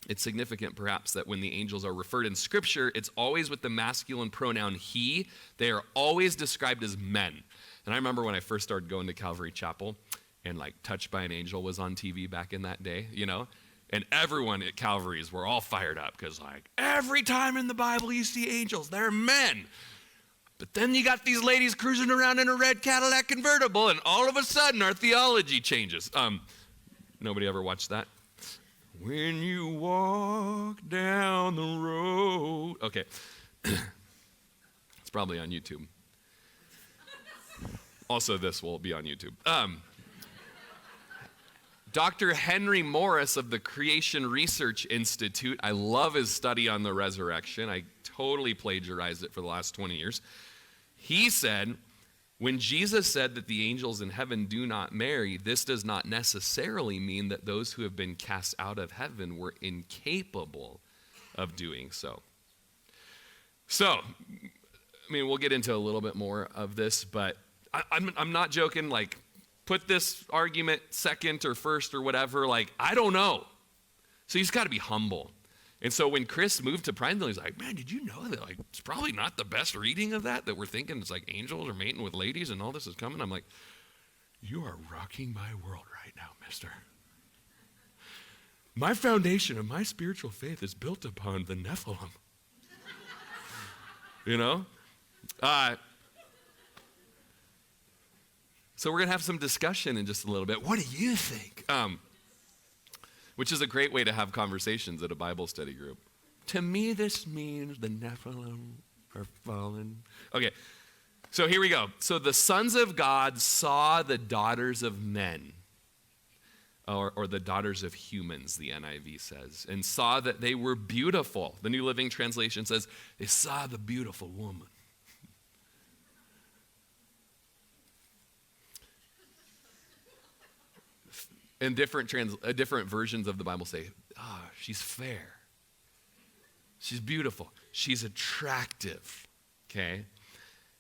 It's significant, perhaps, that when the angels are referred in Scripture, it's always with the masculine pronoun he. They are always described as men. And I remember when I first started going to Calvary Chapel, and like Touched by an Angel was on TV back in that day, and everyone at Calvary's were all fired up because, like, every time in the Bible you see angels, they're men. But then you got these ladies cruising around in a red Cadillac convertible, and all of a sudden our theology changes. Nobody ever watched that? When you walk down the road. Okay. It's probably on YouTube. Also, this will be on YouTube. Dr. Henry Morris of the Creation Research Institute, I love his study on the resurrection. I totally plagiarized it for the last 20 years. He said, when Jesus said that the angels in heaven do not marry, this does not necessarily mean that those who have been cast out of heaven were incapable of doing so. So, we'll get into a little bit more of this, but I'm not joking, like, put this argument second or first or whatever, like, I don't know. So he's got to be humble. And so when Chris moved to Prineville, he's like, man, did you know that, like, it's probably not the best reading of that we're thinking it's like angels are mating with ladies and all this is coming? I'm like, you are rocking my world right now, mister. My foundation of my spiritual faith is built upon the Nephilim. You know? So we're going to have some discussion in just a little bit. What do you think? Which is a great way to have conversations at a Bible study group. To me, this means the Nephilim are fallen. Okay, so here we go. So the sons of God saw the daughters of men, or the daughters of humans, the NIV says, and saw that they were beautiful. The New Living Translation says, they saw the beautiful woman. And different versions of the Bible say, she's fair. She's beautiful. She's attractive. Okay?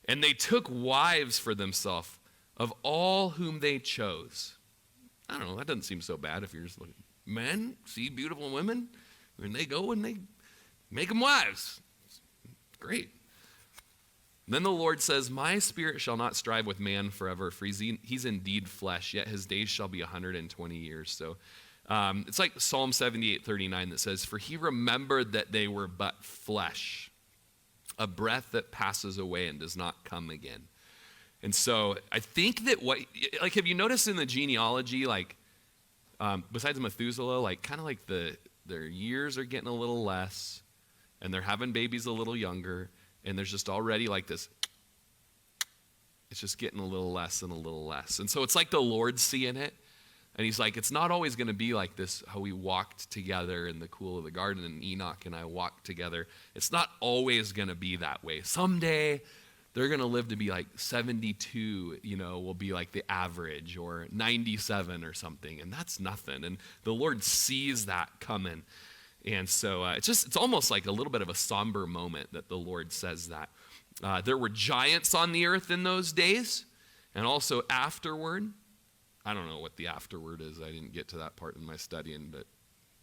And they took wives for themselves of all whom they chose. I don't know, that doesn't seem so bad if you're just looking. Men see beautiful women, and they go and they make them wives. Great. Then the Lord says, my spirit shall not strive with man forever, for he's indeed flesh, yet his days shall be 120 years. So it's like Psalm 78:39 that says, for he remembered that they were but flesh, a breath that passes away and does not come again. And so I think that have you noticed in the genealogy, besides Methuselah, kind of their years are getting a little less, and they're having babies a little younger, and there's just already this, it's just getting a little less and a little less. And so it's like the Lord's seeing it, and he's like, it's not always going to be like this, how we walked together in the cool of the garden, and Enoch and I walked together. It's not always going to be that way. Someday, they're going to live to be 72, will be the average, or 97 or something, and that's nothing. And the Lord sees that coming. And so it's almost like a little bit of a somber moment that the Lord says that. There were giants on the earth in those days, and also afterward. I don't know what the afterward is. I didn't get to that part in my studying, but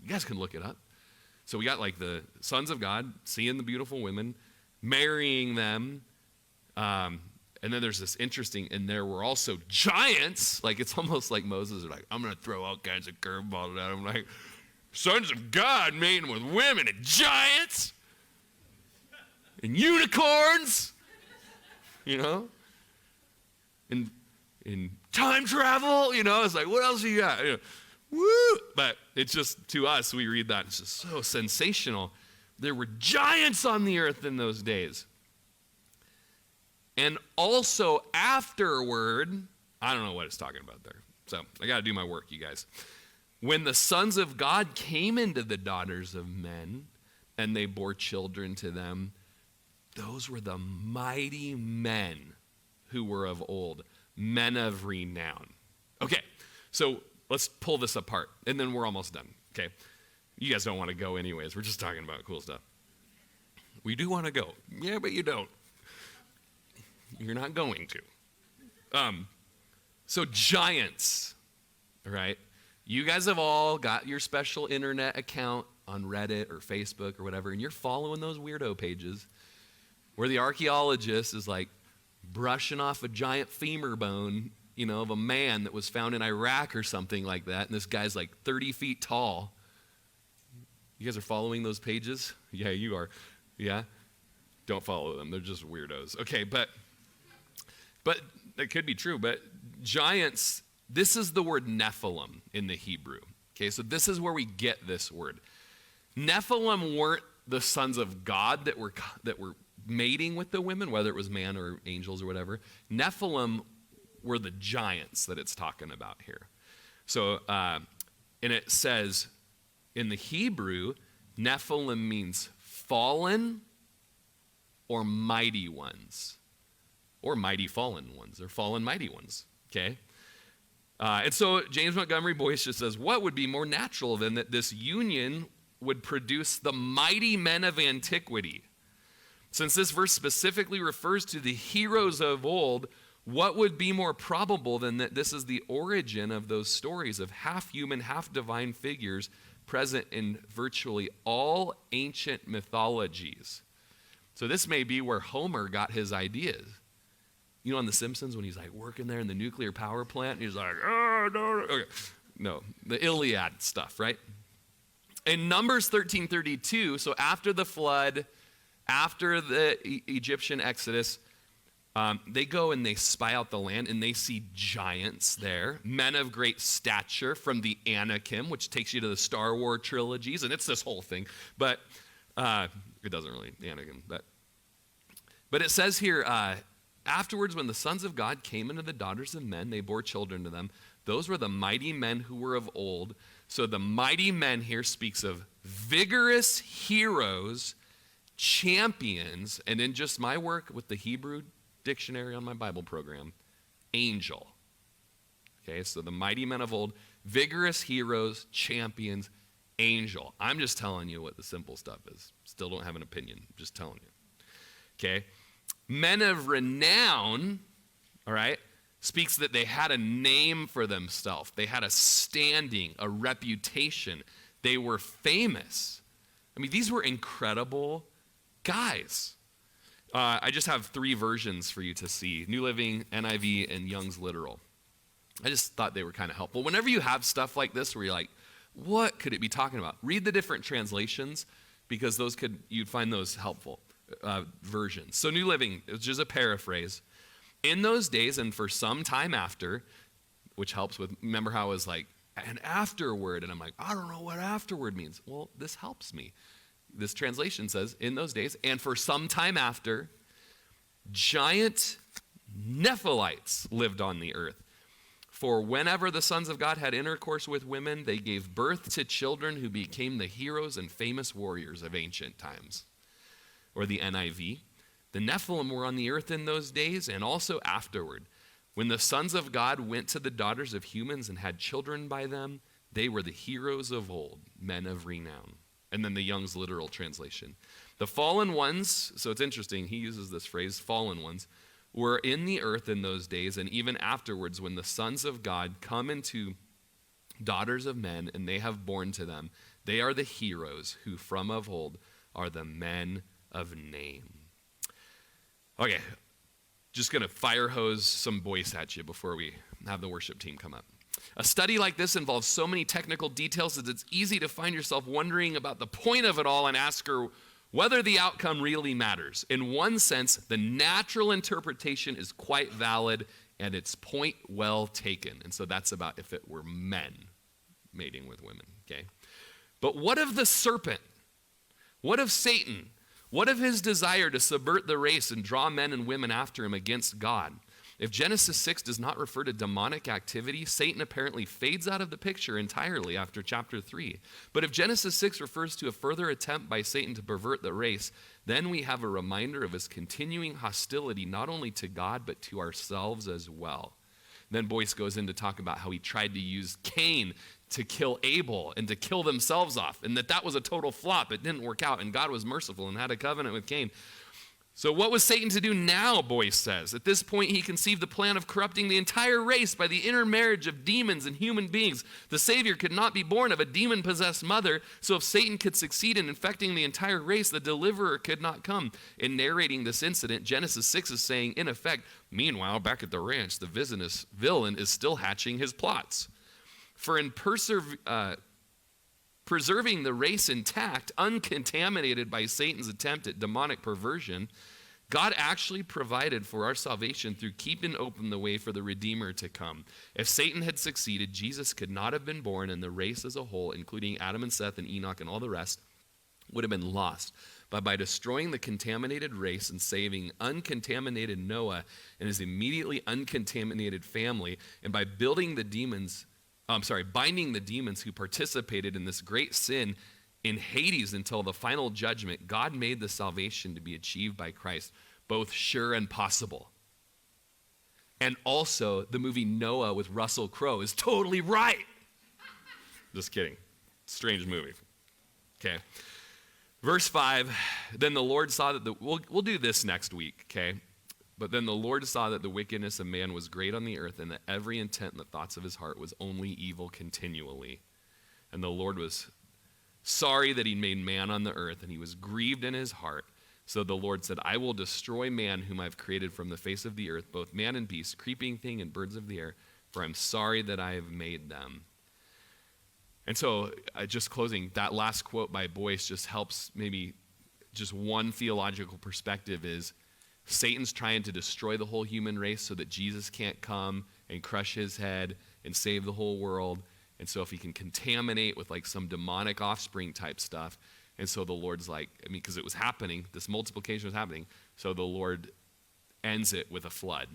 you guys can look it up. So we got the sons of God seeing the beautiful women, marrying them, and then there's this interesting, and there were also giants. It's almost like Moses are I'm going to throw all kinds of curveballs at them. Sons of God mating with women and giants and unicorns, and time travel, it's what else you got? Woo! But it's just, to us, we read that, it's just so sensational. There were giants on the earth in those days. And also afterward, I don't know what it's talking about there. So I got to do my work, you guys. When the sons of God came into the daughters of men, and they bore children to them, those were the mighty men who were of old, men of renown. Okay, so let's pull this apart, and then we're almost done, okay? You guys don't want to go anyways. We're just talking about cool stuff. We do want to go. Yeah, but you don't. You're not going to. So giants, all right? You guys have all got your special internet account on Reddit or Facebook or whatever, and you're following those weirdo pages where the archaeologist is brushing off a giant femur bone, of a man that was found in Iraq or something like that, and this guy's 30 feet tall. You guys are following those pages? Yeah, you are. Yeah? Don't follow them. They're just weirdos. Okay, but that could be true, but giants, this is the word Nephilim in the Hebrew. Okay, so this is where we get this word. Nephilim weren't the sons of God that were mating with the women, whether it was man or angels or whatever. Nephilim were the giants that it's talking about here. So, and it says in the Hebrew, Nephilim means fallen or mighty ones, or mighty fallen ones, or fallen mighty ones, okay? And so James Montgomery Boyce just says, what would be more natural than that this union would produce the mighty men of antiquity? Since this verse specifically refers to the heroes of old, what would be more probable than that this is the origin of those stories of half-human, half-divine figures present in virtually all ancient mythologies? So this may be where Homer got his ideas. On The Simpsons when he's working there in the nuclear power plant, and he's oh, no. Okay. No, the Iliad stuff, right? In Numbers 13:32, so after the flood, after the Egyptian exodus, they go and they spy out the land, and they see giants there, men of great stature from the Anakim, which takes you to the Star Wars trilogies, and it's this whole thing. But it doesn't really, the Anakim. But it says here, afterwards when the sons of God came into the daughters of men, they bore children to them. Those were the mighty men who were of old. So the mighty men here speaks of vigorous heroes, champions, and in just my work with the Hebrew dictionary on my Bible program, angel. Okay, so the mighty men of old, vigorous heroes, champions, angel. I'm just telling you what the simple stuff is. Still don't have an opinion. I'm just telling you. Okay, men of renown, all right, speaks that they had a name for themselves. They had a standing, a reputation. They were famous. I mean, these were incredible guys. I just have 3 versions for you to see: New Living, NIV, and Young's Literal. I just thought they were kind of helpful. Whenever you have stuff like this where you're like, what could it be talking about? Read the different translations, because you'd find those helpful versions. So New Living, it's just a paraphrase. In those days and for some time after, which helps with, remember how I was like, and afterward, and I'm like, I don't know what afterward means. Well, this helps me. This translation says, in those days, and for some time after, giant Nephilites lived on the earth. For whenever the sons of God had intercourse with women, they gave birth to children who became the heroes and famous warriors of ancient times. Or the NIV, the Nephilim were on the earth in those days and also afterward. When the sons of God went to the daughters of humans and had children by them, they were the heroes of old, men of renown. And then the Young's Literal translation. The fallen ones, so it's interesting, he uses this phrase, fallen ones, were in the earth in those days, and even afterwards, when the sons of God come into daughters of men, and they have born to them, they are the heroes who from of old are the men of name. Okay, just going to fire hose some voice at you before we have the worship team come up. A study like this involves so many technical details that it's easy to find yourself wondering about the point of it all and ask her whether the outcome really matters. In one sense, the natural interpretation is quite valid and its point well taken. And so that's about if it were men mating with women, okay? But what of the serpent? What of Satan? What of his desire to subvert the race and draw men and women after him against God? If Genesis 6 does not refer to demonic activity, Satan apparently fades out of the picture entirely after chapter 3. But if Genesis 6 refers to a further attempt by Satan to pervert the race, then we have a reminder of his continuing hostility not only to God, but to ourselves as well. Then Boyce goes in to talk about how he tried to use Cain to kill Abel and to kill themselves off, and that was a total flop. It didn't work out, and God was merciful and had a covenant with Cain. So what was Satan to do now, Boyce says? At this point, he conceived the plan of corrupting the entire race by the intermarriage of demons and human beings. The Savior could not be born of a demon-possessed mother, so if Satan could succeed in infecting the entire race, the deliverer could not come. In narrating this incident, Genesis 6 is saying, in effect, meanwhile, back at the ranch, the villain is still hatching his plots. For in preserving the race intact, uncontaminated by Satan's attempt at demonic perversion, God actually provided for our salvation through keeping open the way for the Redeemer to come. If Satan had succeeded, Jesus could not have been born, and the race as a whole, including Adam and Seth and Enoch and all the rest, would have been lost. But by destroying the contaminated race and saving uncontaminated Noah and his immediately uncontaminated family, and by binding the demons who participated in this great sin in Hades until the final judgment, God made the salvation to be achieved by Christ both sure and possible. And also, the movie Noah with Russell Crowe is totally right. Just kidding. Strange movie. Okay. Verse 5, then the Lord saw that we'll do this next week, okay? But then the Lord saw that the wickedness of man was great on the earth, and that every intent and the thoughts of his heart was only evil continually. And the Lord was sorry that he made man on the earth, and he was grieved in his heart. So the Lord said, I will destroy man whom I've created from the face of the earth, both man and beast, creeping thing and birds of the air, for I'm sorry that I have made them. And so just closing, that last quote by Boyce just helps maybe just one theological perspective is Satan's trying to destroy the whole human race so that Jesus can't come and crush his head and save the whole world. And so if he can contaminate with like some demonic offspring type stuff, and so the Lord's like, because it was happening, this multiplication was happening, so the Lord ends it with a flood,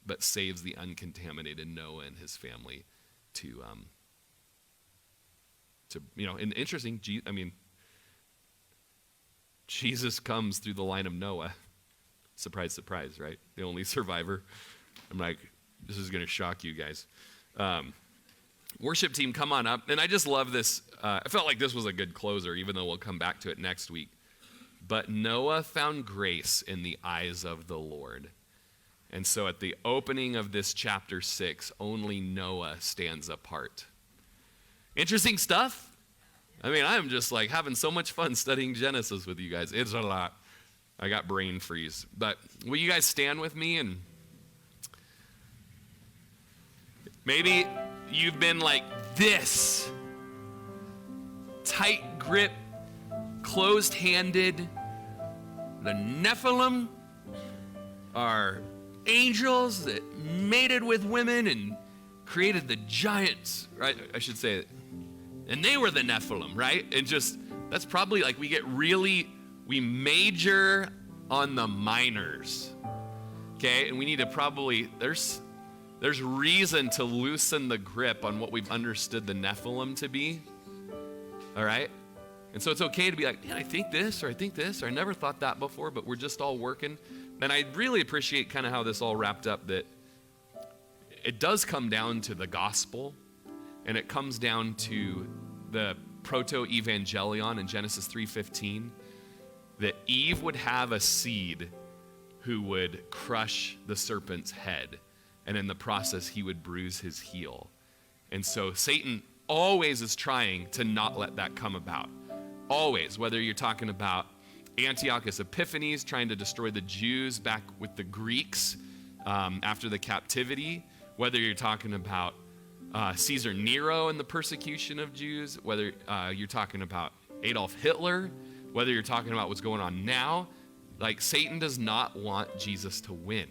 but saves the uncontaminated Noah and his family to and interesting, Jesus comes through the line of Noah. Surprise, surprise, right? The only survivor. I'm like, this is going to shock you guys. Worship team, come on up. And I just love this. I felt like this was a good closer, even though we'll come back to it next week. But Noah found grace in the eyes of the Lord. And so at the opening of this chapter 6, only Noah stands apart. Interesting stuff. I'm just like having so much fun studying Genesis with you guys. It's a lot. I got brain freeze. But will you guys stand with me? And maybe you've been like this, tight grip, closed-handed. The Nephilim are angels that mated with women and created the giants, right? I should say it. And they were the Nephilim, right? And just, that's probably like we major on the minors, okay? And we need to probably, there's reason to loosen the grip on what we've understood the Nephilim to be, all right? And so it's okay to be like, man, I think this, or I never thought that before, but we're just all working. And I really appreciate kind of how this all wrapped up, that it does come down to the gospel, and it comes down to the proto-evangelion in Genesis 3:15, that Eve would have a seed who would crush the serpent's head, and in the process, he would bruise his heel. And so Satan always is trying to not let that come about. Always, whether you're talking about Antiochus Epiphanes trying to destroy the Jews back with the Greeks after the captivity, whether you're talking about Caesar Nero and the persecution of Jews, whether you're talking about Adolf Hitler, whether you're talking about what's going on now, like Satan does not want Jesus to win.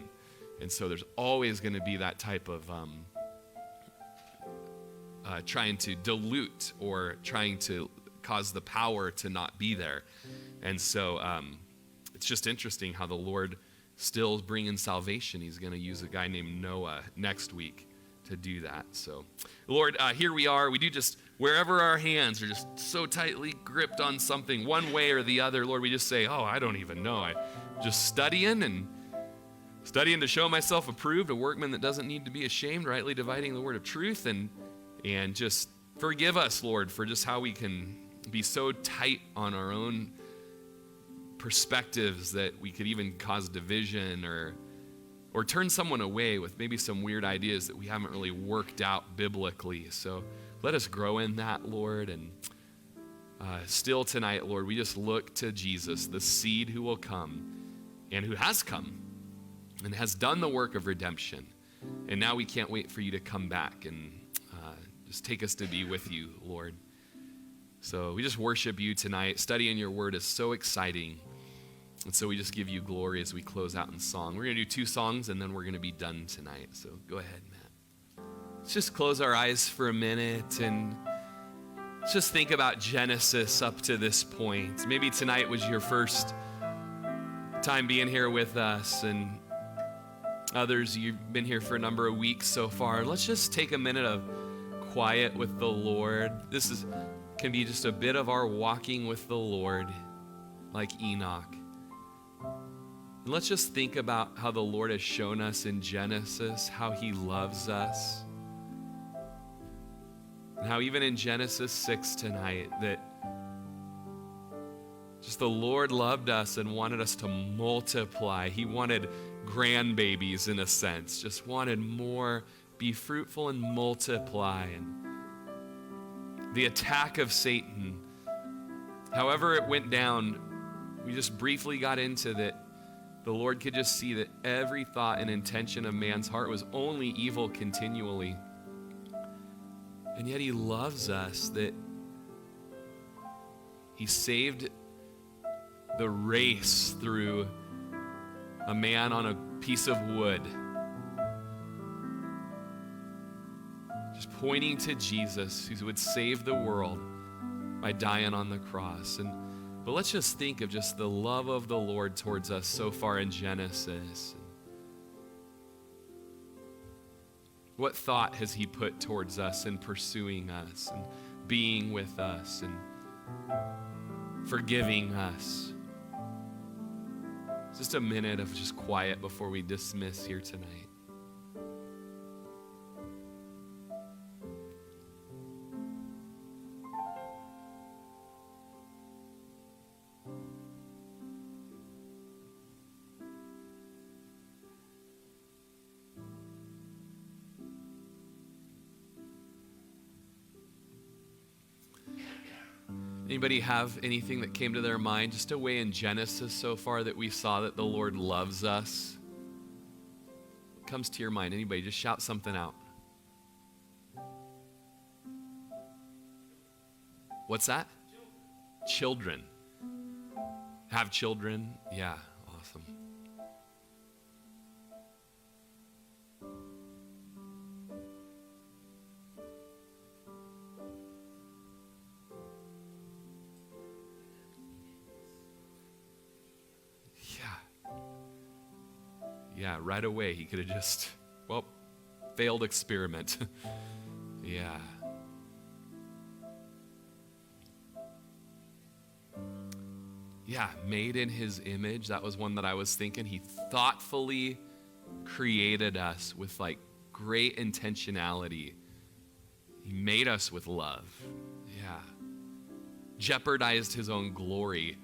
And so there's always going to be that type of trying to dilute or trying to cause the power to not be there. And so it's just interesting how the Lord still is bringing salvation. He's going to use a guy named Noah next week to do that. So, Lord, here we are. We do just, wherever our hands are just so tightly gripped on something one way or the other, Lord, we just say, oh, I don't even know. I just studying to show myself approved, a workman that doesn't need to be ashamed, rightly dividing the word of truth, and just forgive us, Lord, for just how we can be so tight on our own perspectives that we could even cause division or turn someone away with maybe some weird ideas that we haven't really worked out biblically. So let us grow in that, Lord. And still tonight, Lord, we just look to Jesus, the seed who will come and who has come and has done the work of redemption. And now we can't wait for you to come back and just take us to be with you, Lord. So we just worship you tonight. Studying your word is so exciting. And so we just give you glory as we close out in song. We're going to do 2 songs, and then we're going to be done tonight. So go ahead, Matt. Let's just close our eyes for a minute, and let's just think about Genesis up to this point. Maybe tonight was your first time being here with us, and others, you've been here for a number of weeks so far. Let's just take a minute of quiet with the Lord. This can be just a bit of our walking with the Lord, like Enoch. And let's just think about how the Lord has shown us in Genesis how he loves us. And how even in Genesis 6 tonight, that just the Lord loved us and wanted us to multiply. He wanted grandbabies in a sense, just wanted more, be fruitful and multiply. And the attack of Satan, however it went down, we just briefly got into that. The Lord could just see that every thought and intention of man's heart was only evil continually. And yet he loves us, that he saved the race through a man on a piece of wood, just pointing to Jesus, who would save the world by dying on the cross. But let's just think of just the love of the Lord towards us so far in Genesis. What thought has he put towards us in pursuing us and being with us and forgiving us? Just a minute of just quiet before we dismiss here tonight. Anybody have anything that came to their mind, just a way in Genesis so far that we saw that the Lord loves us? What comes to your mind? Anybody, just shout something out. What's that? Children. Have children? Yeah, awesome. Yeah, right away he could have just, failed experiment. Yeah. Yeah, made in his image. That was one that I was thinking. He thoughtfully created us with great intentionality. He made us with love. Yeah. Jeopardized his own glory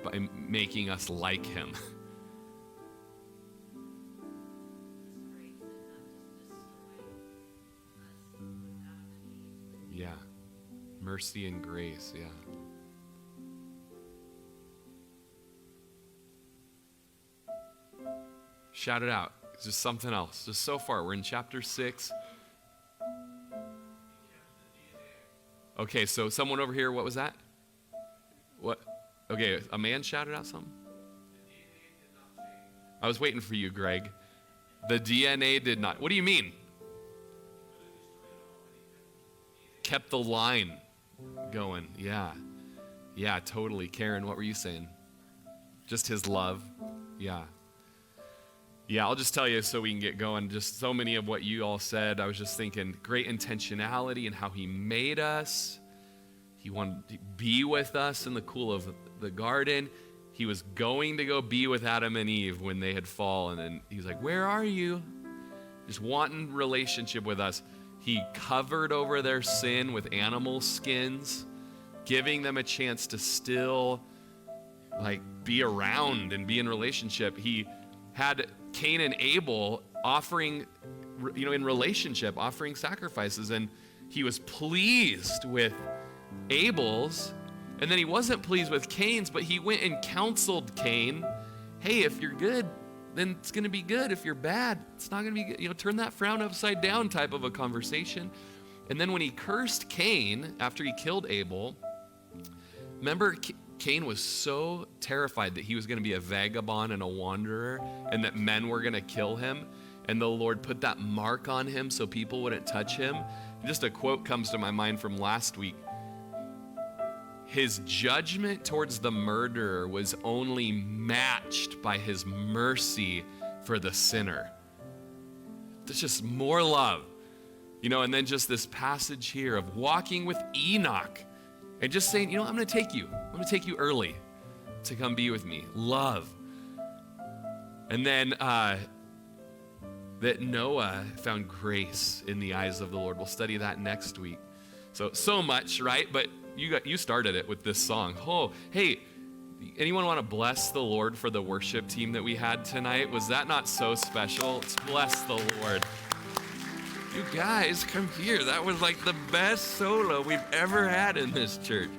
by making us like him. Yeah. Mercy and grace, yeah. Shout it out. It's just something else. Just so far, we're in chapter 6. Okay, so someone over here, what was that? What? Okay, a man shouted out something? I was waiting for you, Greg. The DNA did not. What do you mean? Kept the line going. Yeah. Yeah, totally. Karen, what were you saying? Just his love. Yeah. Yeah, I'll just tell you so we can get going. Just so many of what you all said, I was just thinking great intentionality in how he made us. He wanted to be with us in the cool of the garden. He was going to go be with Adam and Eve when they had fallen. And he's like, where are you? Just wanting relationship with us. He covered over their sin with animal skins, giving them a chance to still be around and be in relationship. He had Cain and Abel offering, in relationship, offering sacrifices, and he was pleased with Abel's, and then he wasn't pleased with Cain's, but he went and counseled Cain, hey, if you're good, then it's going to be good. If you're bad, it's not going to be good. Turn that frown upside down type of a conversation. And then when he cursed Cain after he killed Abel, remember Cain was so terrified that he was going to be a vagabond and a wanderer and that men were going to kill him. And the Lord put that mark on him so people wouldn't touch him. Just a quote comes to my mind from last week. His judgment towards the murderer was only matched by his mercy for the sinner. There's just more love. And then just this passage here of walking with Enoch and just saying, I'm going to take you. I'm going to take you early to come be with me. Love. And then that Noah found grace in the eyes of the Lord. We'll study that next week. So much, right? But you started it with this song. Oh, hey, anyone want to bless the Lord for the worship team that we had tonight? Was that not so special? Let's bless the Lord. You guys, come here. That was the best solo we've ever had in this church.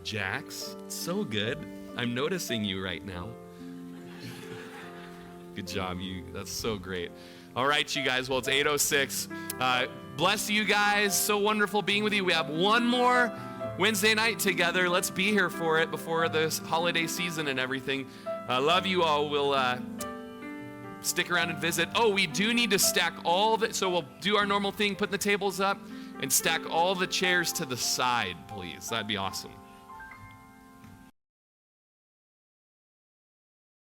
Jax, so good. I'm noticing you right now. Good job, you. That's so great. All right, you guys. Well, it's 8:06. Bless you guys. So wonderful being with you. We have one more Wednesday night together. Let's be here for it before this holiday season and everything. I love you all. We'll stick around and visit. Oh, we do need to stack all of it. So we'll do our normal thing, put the tables up, and stack all the chairs to the side, please. That'd be awesome.